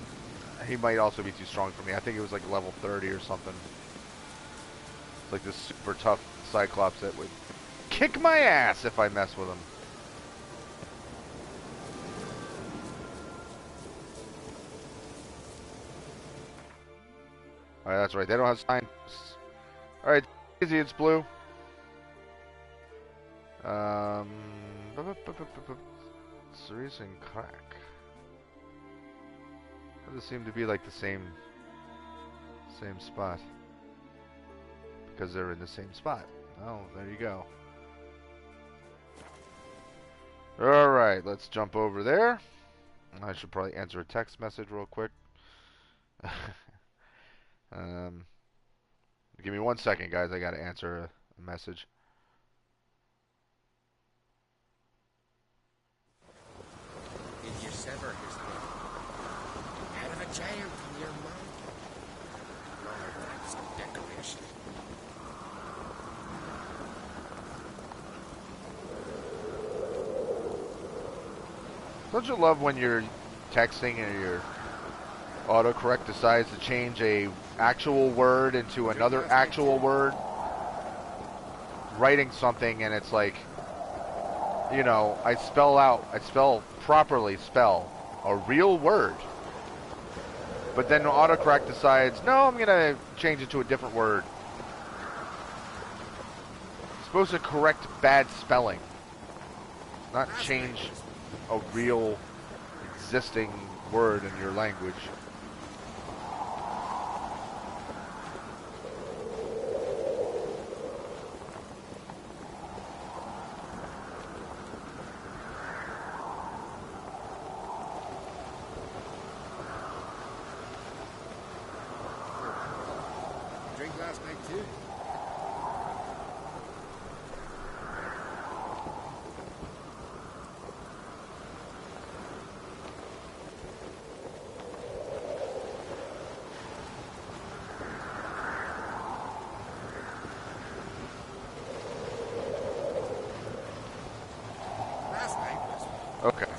He might also be too strong for me. I think it was like level 30 or something. It's like this super tough Cyclops that would kick my ass if I mess with him. Alright, that's right. They don't have scientists. Alright, easy, it's blue. Cerise and crack. Doesn't seem to be like the same spot. Because they're in the same spot. Oh, there you go. Alright, let's jump over there. I should probably answer a text message real quick. Give me 1 second, guys. I gotta answer a message. Did you sever his throat? Out of a giant from your mouth? Lord, that's some decoration. Don't you love when you're texting and your autocorrect decides to change a actual word into another actual word? Writing something and it's like, you know, I properly spell a real word. But then autocorrect decides, no, I'm gonna change it to a different word. It's supposed to correct bad spelling, not change a real existing word in your language. Drink last night too? Last night was... Okay.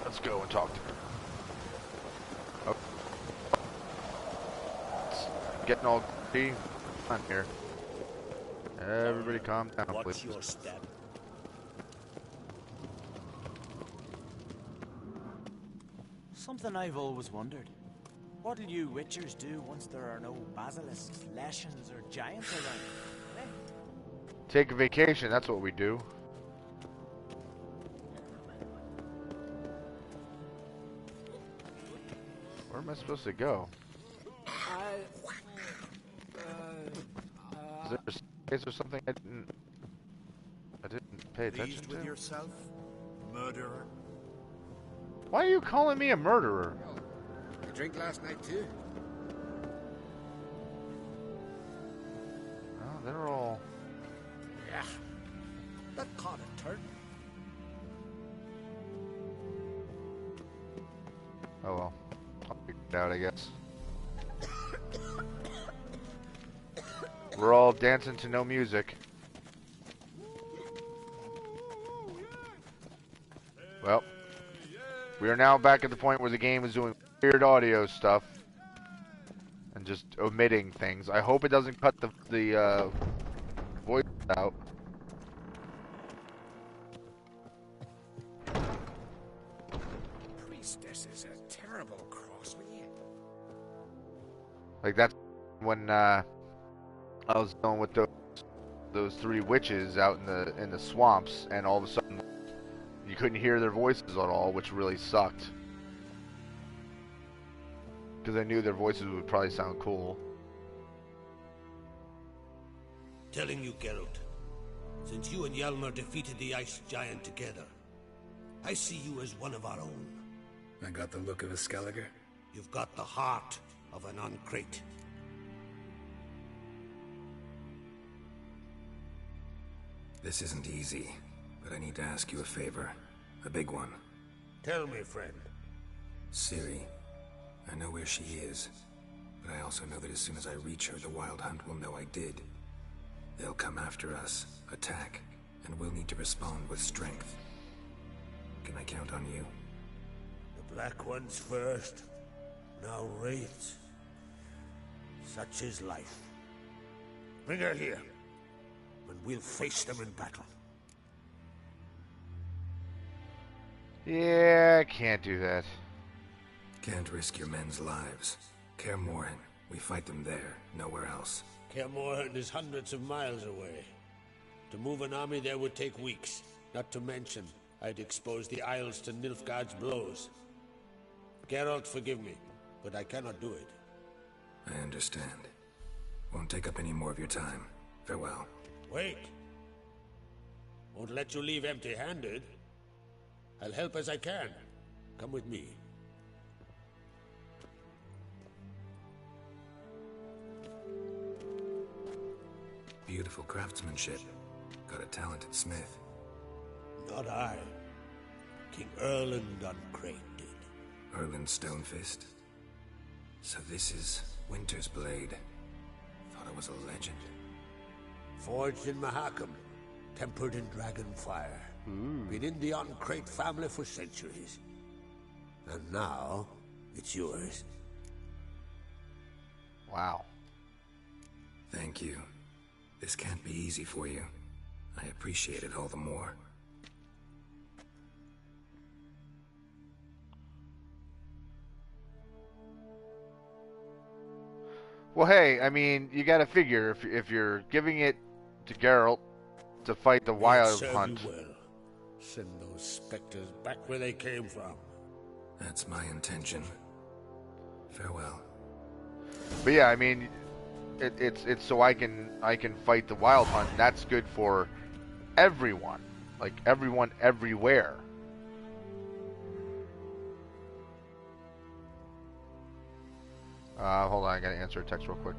Let's go and talk to her. getting all goofy on here. Everybody calm down, Watch please. your step. Something I've always wondered. What'll you witchers do once there are no basilisks, leshens, or giants around? Eh? Take a vacation, that's what we do. Where am I supposed to go? Is there a space or something I didn't pay attention Pleased to? with yourself, murderer? Why are you calling me a murderer? You drink last night too? Oh, they're all... Yeah. That caught a turn. Oh well. I'll figure it out, I guess. We're all dancing to no music. Well, we are now back at the point where the game is doing weird audio stuff and just omitting things. I hope it doesn't cut the voice out. Priestess is a terrible cross with you. Like that's when I was dealing with those three witches out in the swamps, and all of a sudden you couldn't hear their voices at all, which really sucked. Because I knew their voices would probably sound cool. Telling you, Geralt, since you and Hjalmar defeated the ice giant together, I see you as one of our own. I got the look of a Skelliger. You've got the heart of an uncrate. This isn't easy, but I need to ask you a favor. A big one. Tell me, friend. Ciri. I know where she is, but I also know that as soon as I reach her, the Wild Hunt will know I did. They'll come after us, attack, and we'll need to respond with strength. Can I count on you? The Black Ones first, now Wraiths. Such is life. Bring her here, and we'll face them in battle. Yeah, I can't do that. Can't risk your men's lives. Kaer Morhen, we fight them there, nowhere else. Kaer Morhen is hundreds of miles away. To move an army there would take weeks. Not to mention, I'd expose the Isles to Nilfgaard's blows. Geralt, forgive me, but I cannot do it. I understand. Won't take up any more of your time. Farewell. Wait. Won't let you leave empty-handed. I'll help as I can. Come with me. Beautiful craftsmanship. Got a talented smith. Not I. King Erland Uncrate did. Erland Stonefist. So this is Winter's Blade. Thought it was a legend. Forged in Mahakam. Tempered in dragon fire. Been in the Uncrate family for centuries. And now, it's yours. Wow. Thank you. This can't be easy for you. I appreciate it all the more. Well, hey, I mean, you gotta figure, if you're giving it to Geralt to fight the Wild Hunt... Well. Send those specters back where they came from. That's my intention. Farewell. But yeah, I mean, it's so I can fight the Wild Hunt, and that's good for everyone. Like, everyone everywhere. Hold on, I gotta answer a text real quick.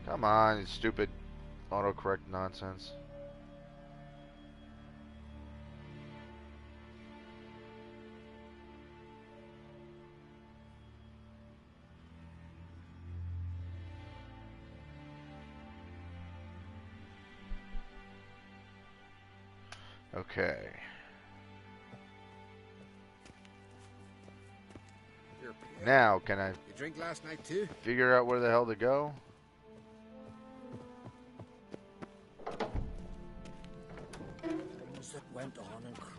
Come on, you stupid autocorrect nonsense. Okay. Now, can I You drink last night too? figure out where the hell to go?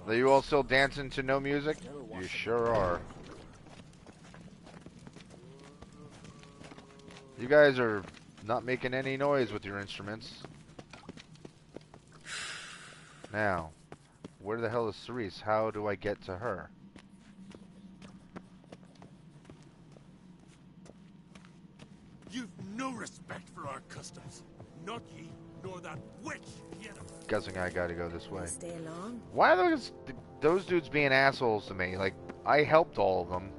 Are you all still dancing to no music? You sure are. You guys are not making any noise with your instruments. Now, where the hell is Cerise? How do I get to her? You've no respect for our customs. Not ye, nor that witch. Guessing I gotta go this way. Stay along. Why are those dudes being assholes to me? Like, I helped all of them.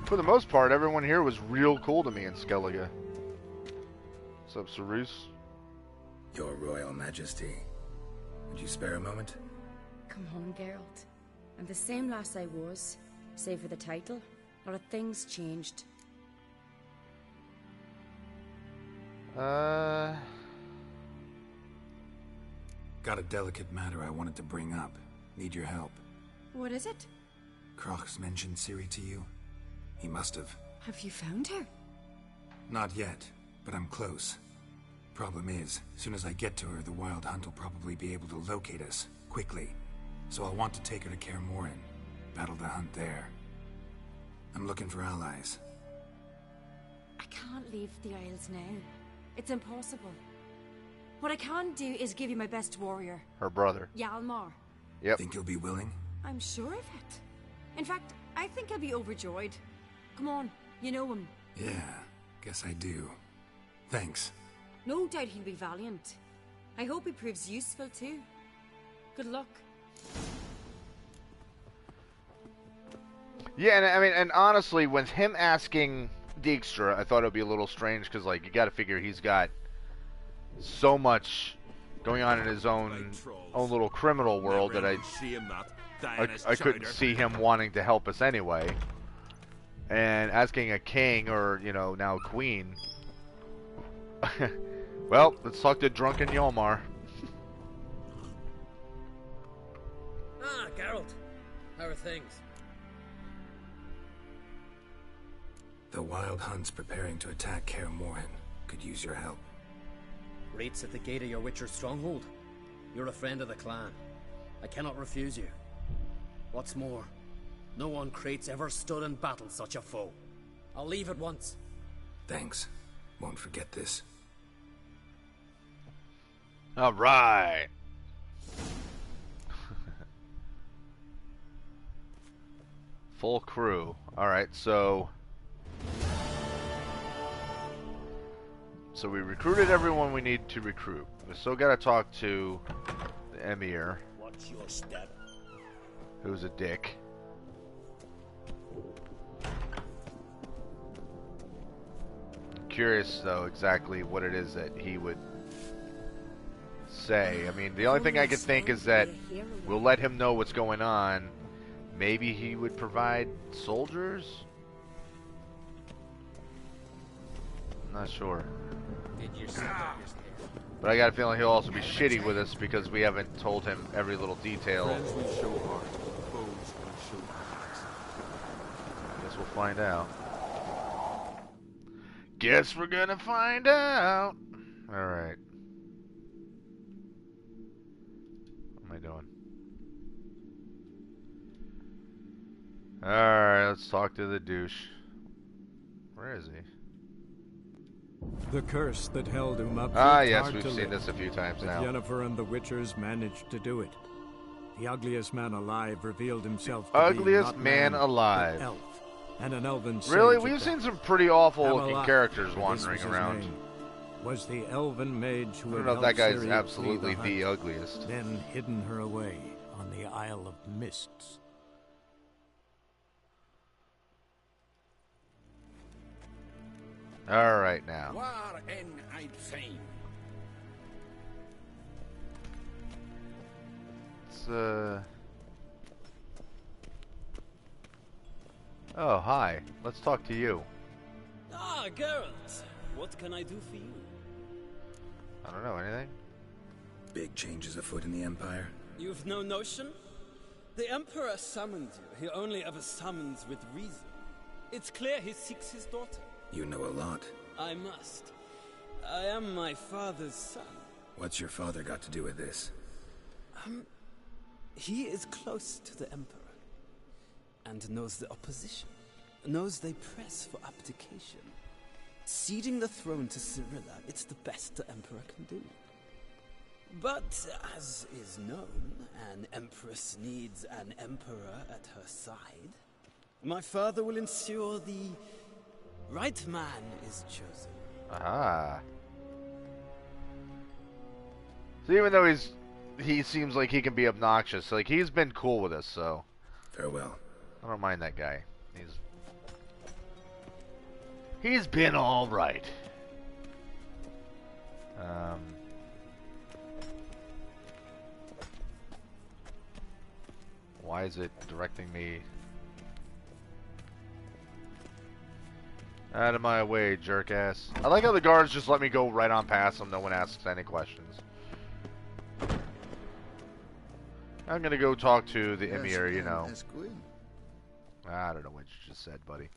For the most part, everyone here was real cool to me in Skellige. What's up, Cerise? Your Royal Majesty. Would you spare a moment? Come on, Geralt. I'm the same lass I was, save for the title. A lot of things changed. Got a delicate matter I wanted to bring up. Need your help. What is it? Crach's mentioned Ciri to you? He must have. Have you found her? Not yet, but I'm close. Problem is, as soon as I get to her, the Wild Hunt will probably be able to locate us, quickly. So I'll want to take her to Kaer Morhen. Battle the hunt there. I'm looking for allies. I can't leave the Isles now. It's impossible. What I can do is give you my best warrior. Her brother. Hjalmar. Yep. Think you'll be willing? I'm sure of it. In fact, I think he'll be overjoyed. Come on, you know him. Yeah, guess I do. Thanks. No doubt he'll be valiant. I hope he proves useful too. Good luck. Yeah, and I mean, and honestly, with him asking Dijkstra, I thought it would be a little strange because, like, you got to figure he's got so much going on in his own little criminal world that I couldn't see him wanting to help us anyway. And asking a king or, you know, now queen. Well, let's talk to drunken Hjalmar. Ah, Geralt. How are things? The Wild Hunt's preparing to attack Kaer Morhen. Could use your help. Rates at the gate of your Witcher's stronghold. You're a friend of the clan. I cannot refuse you. What's more, no one Krait's ever stood and battled such a foe. I'll leave at once. Thanks. Won't forget this. All right. Full crew. All right, so we recruited everyone we need to recruit. We still got to talk to the Emir. What's your step? Who's a dick. Curious though exactly what it is that he would say. I mean, the only thing I could think is that we'll let him know what's going on. Maybe he would provide soldiers? I'm not sure. But I got a feeling he'll also be shitty with us because we haven't told him every little detail. Friends will show heart, foes will show hearts. Guess we'll find out. Guess we're gonna find out. Alright. What am I doing? Alright, let's talk to the douche. Where is he? The curse that held him up. Yes, we've seen this a few times now. Yennefer and the Witchers managed to do it. The ugliest man alive revealed himself to Ugliest be man alive. Elf, and an elven Really? sage We've at seen that. some pretty awful looking Amalak, characters for wandering this was his around. name, was the elven mage who I don't had know if that helped guy's Ciri absolutely flee the hunt, ugliest. then hidden her away on the Isle of Mists. Alright now. War en I'd fame. It's, Oh, hi. Let's talk to you. Ah, Geralt. What can I do for you? I don't know, anything? Big changes afoot in the Empire? You've no notion? The Emperor summoned you. He only ever summons with reason. It's clear he seeks his daughter. You know a lot. I must. I am my father's son. What's your father got to do with this? He is close to the Emperor. And knows the opposition. Knows they press for abdication. Ceding the throne to Cyrilla, it's the best the Emperor can do. But, as is known, an Empress needs an Emperor at her side. My father will ensure the right man is chosen. Aha. So even though he seems like he can be obnoxious, like he's been cool with us, so. Farewell. I don't mind that guy. He's been all right. Why is it directing me out of my way, jerk ass? I like how the guards just let me go right on past them. No one asks any questions. I'm gonna go talk to the Emir, you know. I don't know what you just said, buddy.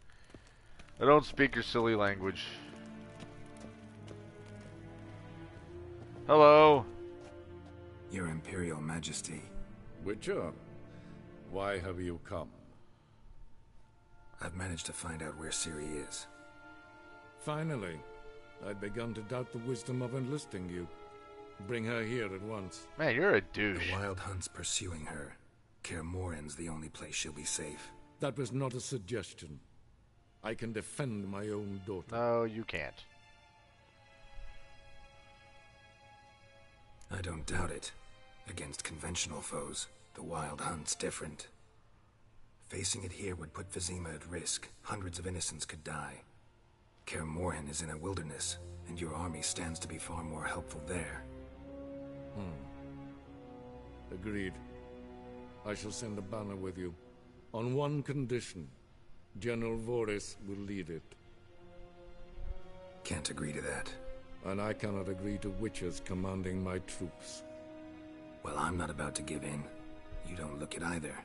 I don't speak your silly language. Hello. Your Imperial Majesty. Witcher, why have you come? I've managed to find out where Ciri is. Finally. I'd begun to doubt the wisdom of enlisting you. Bring her here at once. Man, you're a douche. The Wild Hunt's pursuing her. Kaer Morhen's the only place she'll be safe. That was not a suggestion. I can defend my own daughter. No, you can't. I don't doubt it. Against conventional foes, the Wild Hunt's different. Facing it here would put Vizima at risk. Hundreds of innocents could die. Kaer Morhen is in a wilderness, and your army stands to be far more helpful there. Agreed. I shall send a banner with you. On one condition. General Voris will lead it. Can't agree to that. And I cannot agree to Witchers commanding my troops. Well, I'm not about to give in. You don't look it either.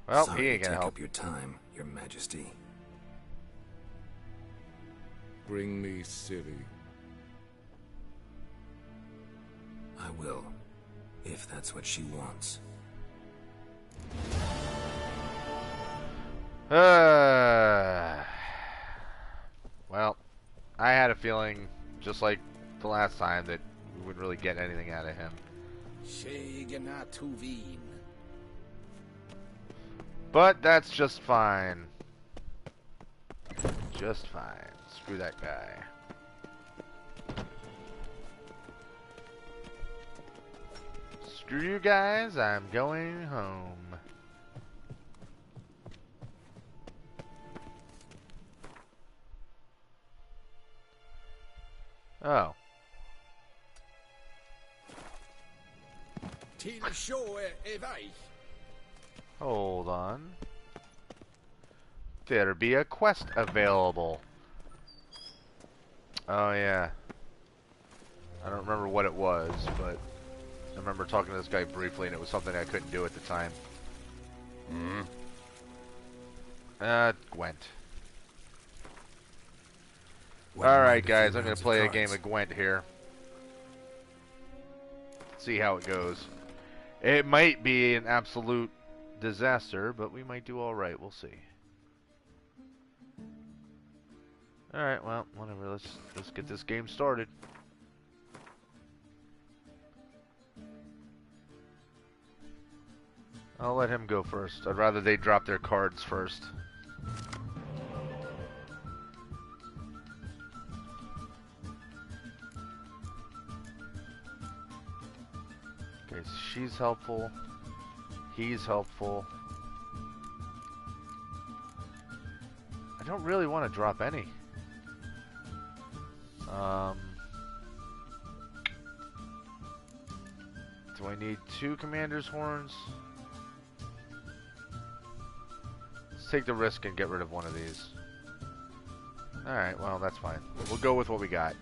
Well, Sorry he ain't to gonna take help. up your time, Your Majesty. Bring me Ciri. I will, if that's what she wants. Well, I had a feeling, just like the last time, that we wouldn't really get anything out of him. But that's just fine. Just fine. Screw that guy. Screw you guys, I'm going home. Oh. Hold on. There be a quest available. Oh yeah. I don't remember what it was, but I remember talking to this guy briefly, and it was something I couldn't do at the time. Gwent. Alright guys, I'm gonna play a game of Gwent here. See how it goes. It might be an absolute disaster, but we might do alright, we'll see. Alright, well, whatever, let's get this game started. I'll let him go first. I'd rather they drop their cards first. Okay, so she's helpful. He's helpful. I don't really want to drop any. Do I need 2 commander's horns? Let's take the risk and get rid of one of these. Alright, well, that's fine. We'll go with what we got.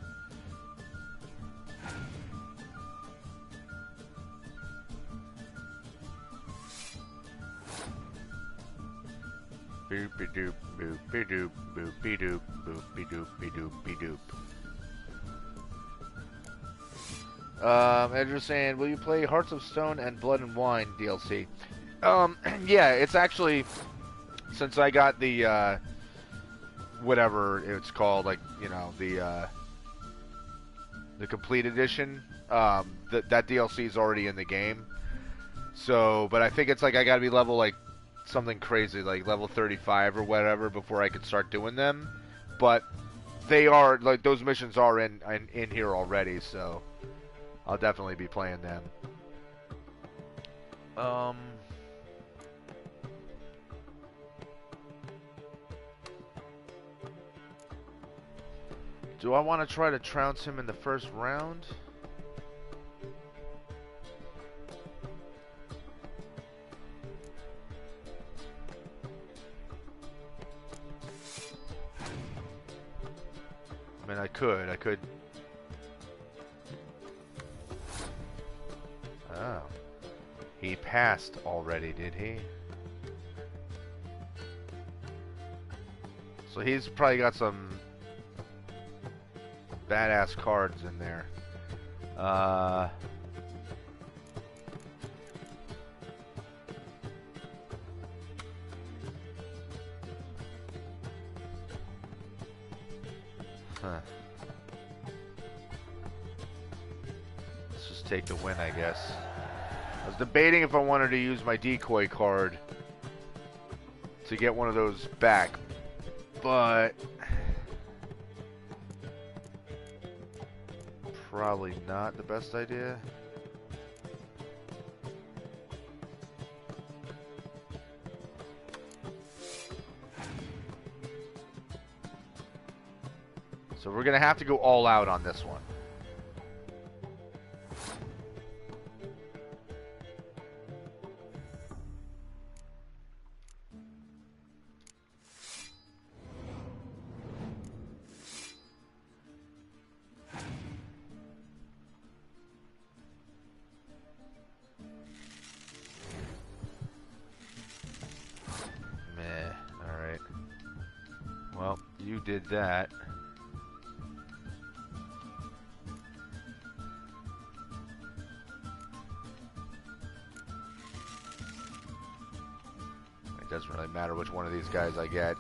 Boop-a-doop, boop-a-doop, boop-a-doop, boop-a-doop, boop-a-doop. Edgar's saying, will you play Hearts of Stone and Blood and Wine DLC? Yeah, it's actually, since I got the, whatever it's called, like, you know, the complete edition, that DLC is already in the game. So, but I think it's like I gotta be level, like, something crazy, like level 35 or whatever, before I can start doing them. But they are, like, those missions are in here already, so I'll definitely be playing them. Do I want to try to trounce him in the first round? I mean, I could. Oh. He passed already, did he? So he's probably got some badass cards in there. Huh. Let's just take the win, I guess. I was debating if I wanted to use my decoy card to get one of those back, but probably not the best idea. So we're going to have to go all out on this one. Meh. Alright. Well, you did that. It doesn't really matter which one of these guys I get.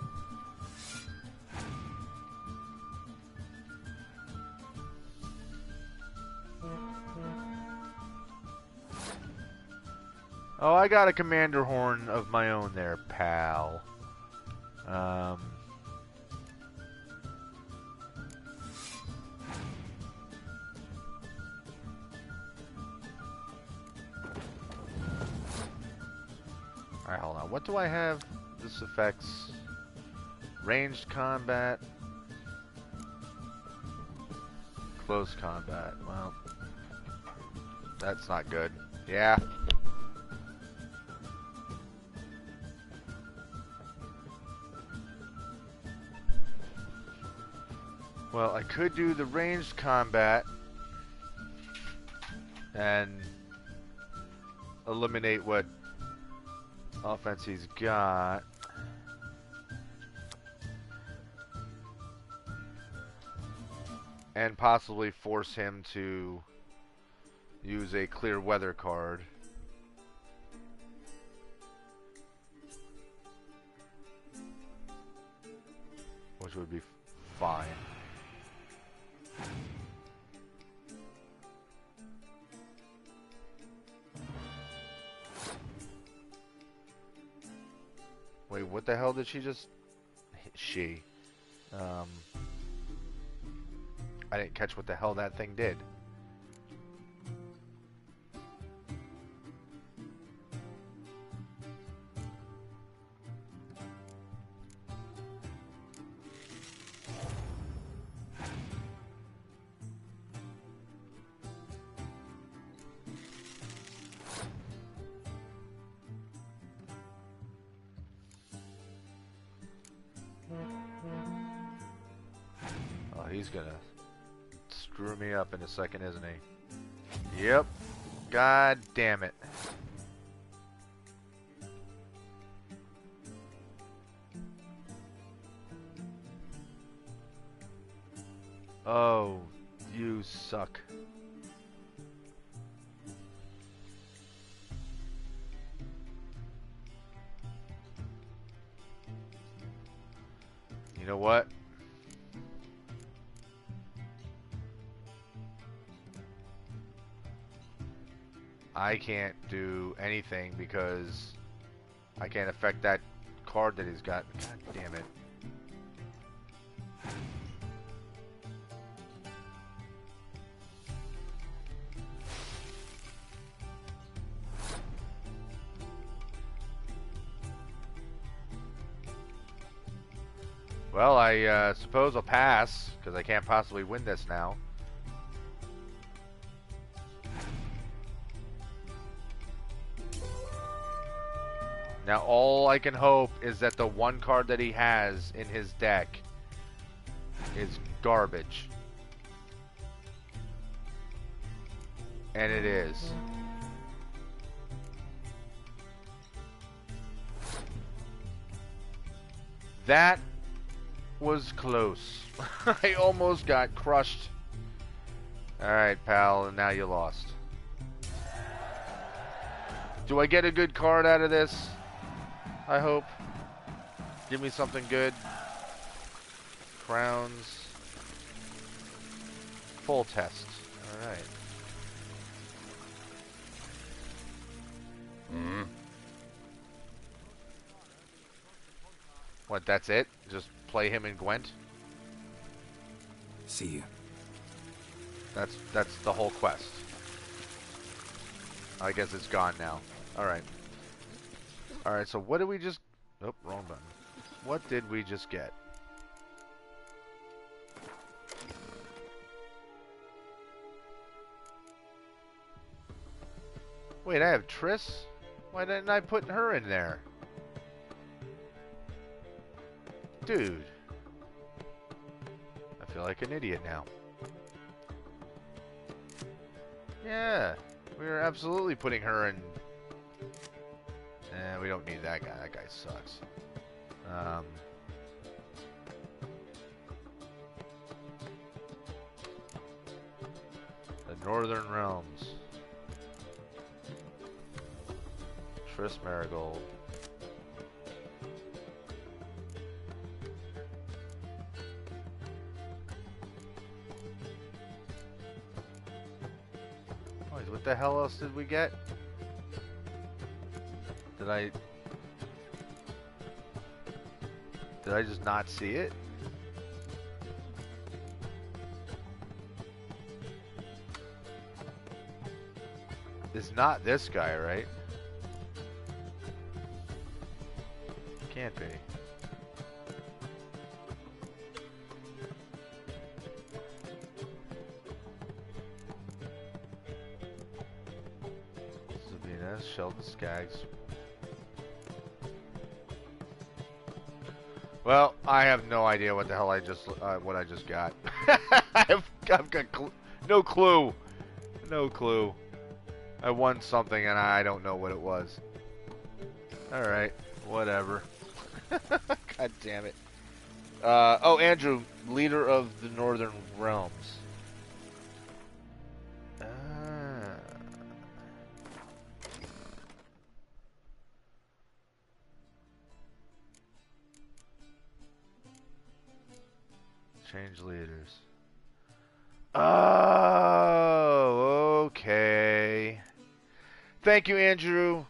Oh, I got a commander horn of my own there, pal. Alright, hold on. What do I have? This affects ranged combat, close combat. Well, that's not good. Yeah. Well, I could do the ranged combat and eliminate what offense he's got. And possibly force him to use a clear weather card. Which would be fine. Wait, what the hell did she just... She. I didn't catch what the hell that thing did. he's gonna screw me up in a second, isn't he? Yep. God damn it. Oh, you suck. You know what? I can't do anything because I can't affect that card that he's got. God damn it. Well, I suppose I'll pass, because I can't possibly win this now. Now all I can hope is that the one card that he has in his deck is garbage. And it is. That was close. I almost got crushed. Alright, pal, and now you lost. Do I get a good card out of this? I hope. Give me something good. Crowns. Full test. Alright. What, that's it? Just play him and Gwent? See you. That's the whole quest. I guess it's gone now. Alright. Alright, so what did we just... Oh, wrong button. What did we just get? Wait, I have Triss? Why didn't I put her in there? Dude. I feel like an idiot now. Yeah. We were absolutely putting her in... we don't need that guy. That guy sucks. The Northern Realms. Triss Marigold. Oh, what the hell else did we get? Did I just not see it? It's not this guy, right? Can't be. Sabina, Sheldon Skaggs. Well, I have no idea what the hell I just got. I've got no clue. No clue. I won something and I don't know what it was. Alright, whatever. God damn it. Oh, Andrew, leader of the Northern Realms. Change leaders. Oh, okay. Thank you, Andrew.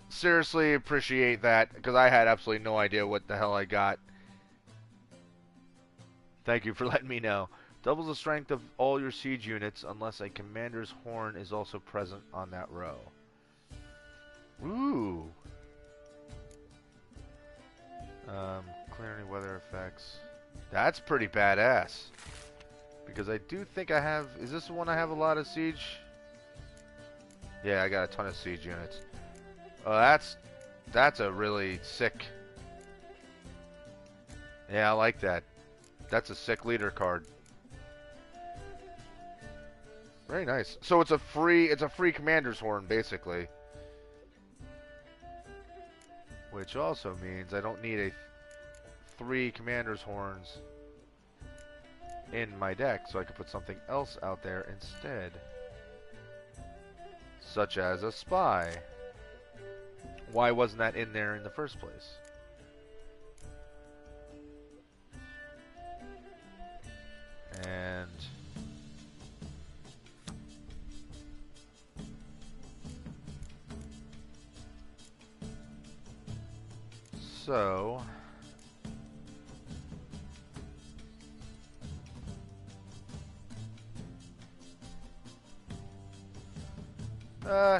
Seriously appreciate that, because I had absolutely no idea what the hell I got. Thank you for letting me know. Doubles the strength of all your siege units unless a commander's horn is also present on that row. Ooh. Clear any weather effects. That's pretty badass. Because I do think I have... Is this the one I have a lot of siege? Yeah, I got a ton of siege units. Oh, that's a really sick... Yeah, I like that. That's a sick leader card. Very nice. So it's a free commander's horn, basically. Which also means I don't need a 3 commander's horns in my deck, so I can put something else out there instead. Such as a spy. Why wasn't that in there in the first place? And so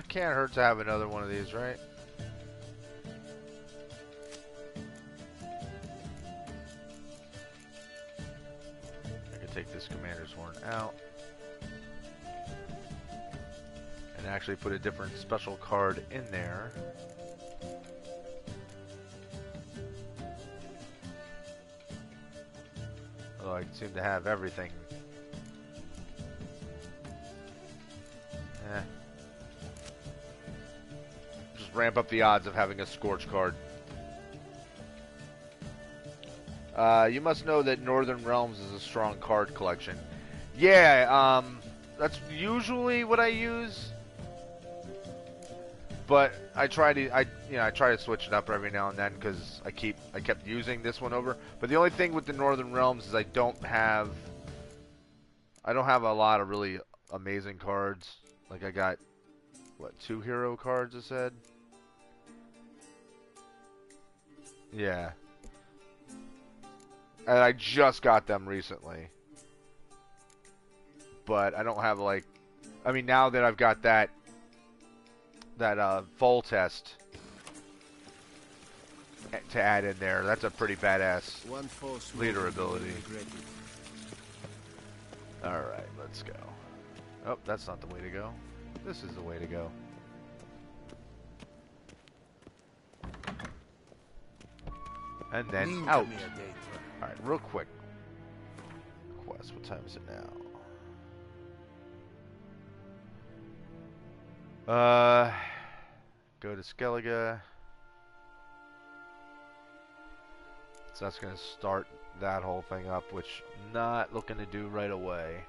can't hurt to have another one of these, right? I can take this commander's horn out and actually put a different special card in there. Although I seem to have everything. Just ramp up the odds of having a Scorch card. You must know that Northern Realms is a strong card collection. Yeah, that's usually what I use. But I try to switch it up every now and then because I kept using this one over. But the only thing with the Northern Realms is I don't have a lot of really amazing cards. Like I got what, 2 hero cards I said? Yeah. And I just got them recently. But I don't have like, I mean, now that I've got that full test to add in there, that's a pretty badass leader ability. Alright, let's go. Oh, that's not the way to go. This is the way to go. And then out. Alright, real quick. Quest, what time is it now? Go to Skellige. So that's going to start that whole thing up, which not looking to do right away.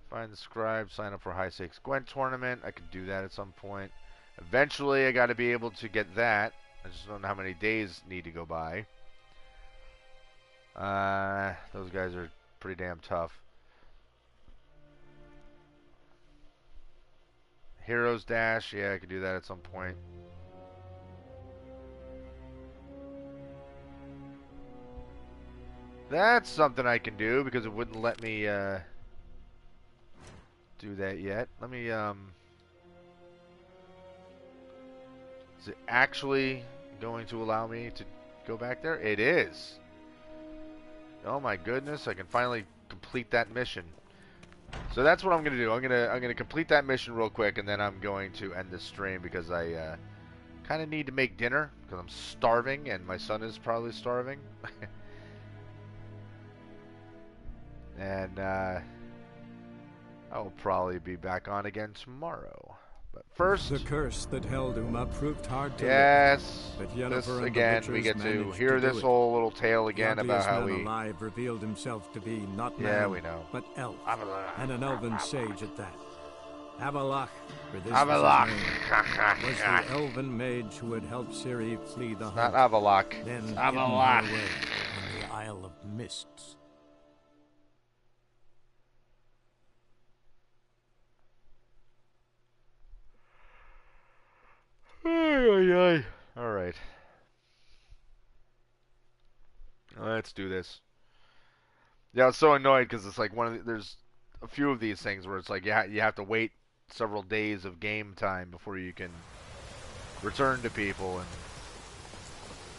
Find the scribe, sign up for high stakes Gwent tournament. I could do that at some point. Eventually, I got to be able to get that. I just don't know how many days need to go by. Those guys are pretty damn tough. Heroes Dash, yeah, I could do that at some point. That's something I can do because it wouldn't let me do that yet. Let me is it actually going to allow me to go back there? It is. Oh my goodness, I can finally complete that mission. So that's what I'm going to do. I'm going to complete that mission real quick, and then I'm going to end this stream because I kind of need to make dinner because I'm starving and my son is probably starving. And I will probably be back on again tomorrow. But first, the curse that held Uma proved hard to yes, lift, but this again, we get to hear this whole little tale again about how we alive revealed himself to be not man, we know, but elf, and an elven sage at that. Avalach, for this Avalach was the elven mage who had helped Ciri flee the hunt. Not Avalach. Then Avalach away on the Isle of Mists. Alright. Let's do this. Yeah, I was so annoyed because it's like there's a few of these things where it's like you have to wait several days of game time before you can return to people, and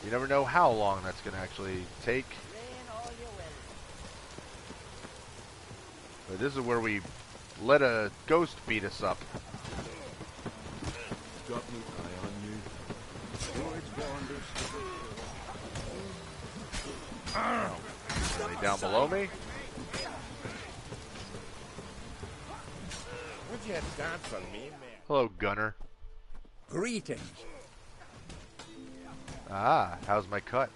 you never know how long that's going to actually take. But this is where we let a ghost beat us up. Got me eye on you. George Wanders. Are they down below me? Would you dance on me, man? Hello, Gunner. Greetings. Ah, how's my cut?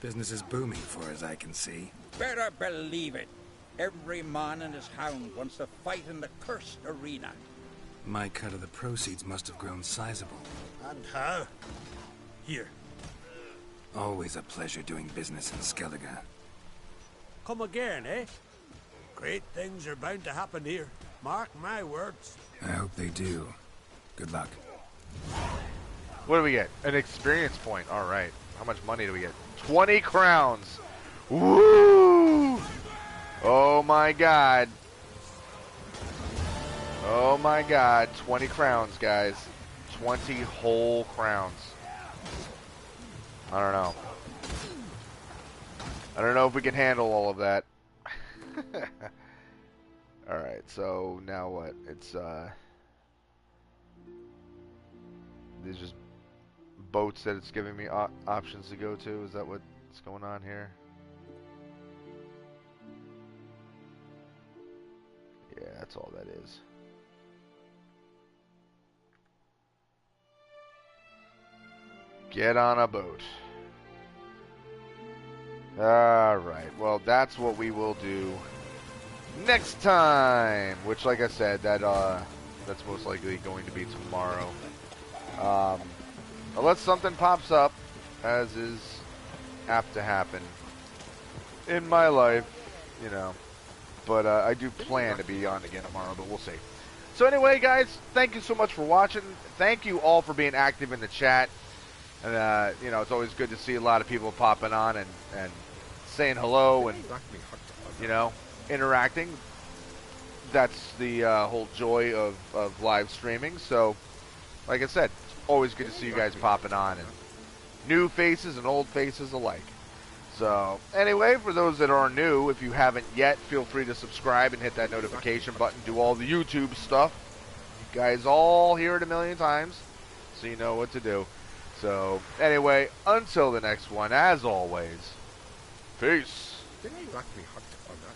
Business is booming for as I can see. Better believe it. Every man and his hound wants to fight in the cursed arena. My cut of the proceeds must have grown sizable. And how? Here. Always a pleasure doing business in Skellige. Come again, eh? Great things are bound to happen here. Mark my words. I hope they do. Good luck. What do we get? An experience point. All right. How much money do we get? 20 crowns. Woo! Oh my god. Oh my god. 20 crowns, guys. 20 whole crowns. I don't know. I don't know if we can handle all of that. Alright, so now what? It's, there's just boats that it's giving me options to go to. Is that what's going on here? Yeah, that's all that is. Get on a boat. Alright, well that's what we will do next time. Which, like I said, that's most likely going to be tomorrow. Unless something pops up, as is apt to happen in my life, you know. But I do plan to be on again tomorrow, but we'll see. So anyway, guys, thank you so much for watching. Thank you all for being active in the chat. And, you know, it's always good to see a lot of people popping on and saying hello and, you know, interacting. That's the whole joy of live streaming. So, like I said, it's always good to see you guys popping on, and new faces and old faces alike. So, anyway, for those that are new, if you haven't yet, feel free to subscribe and hit that notification button. Do all the YouTube stuff. You guys all hear it a million times, so you know what to do. So, anyway, until the next one, as always, peace. Did I rock me hot on that?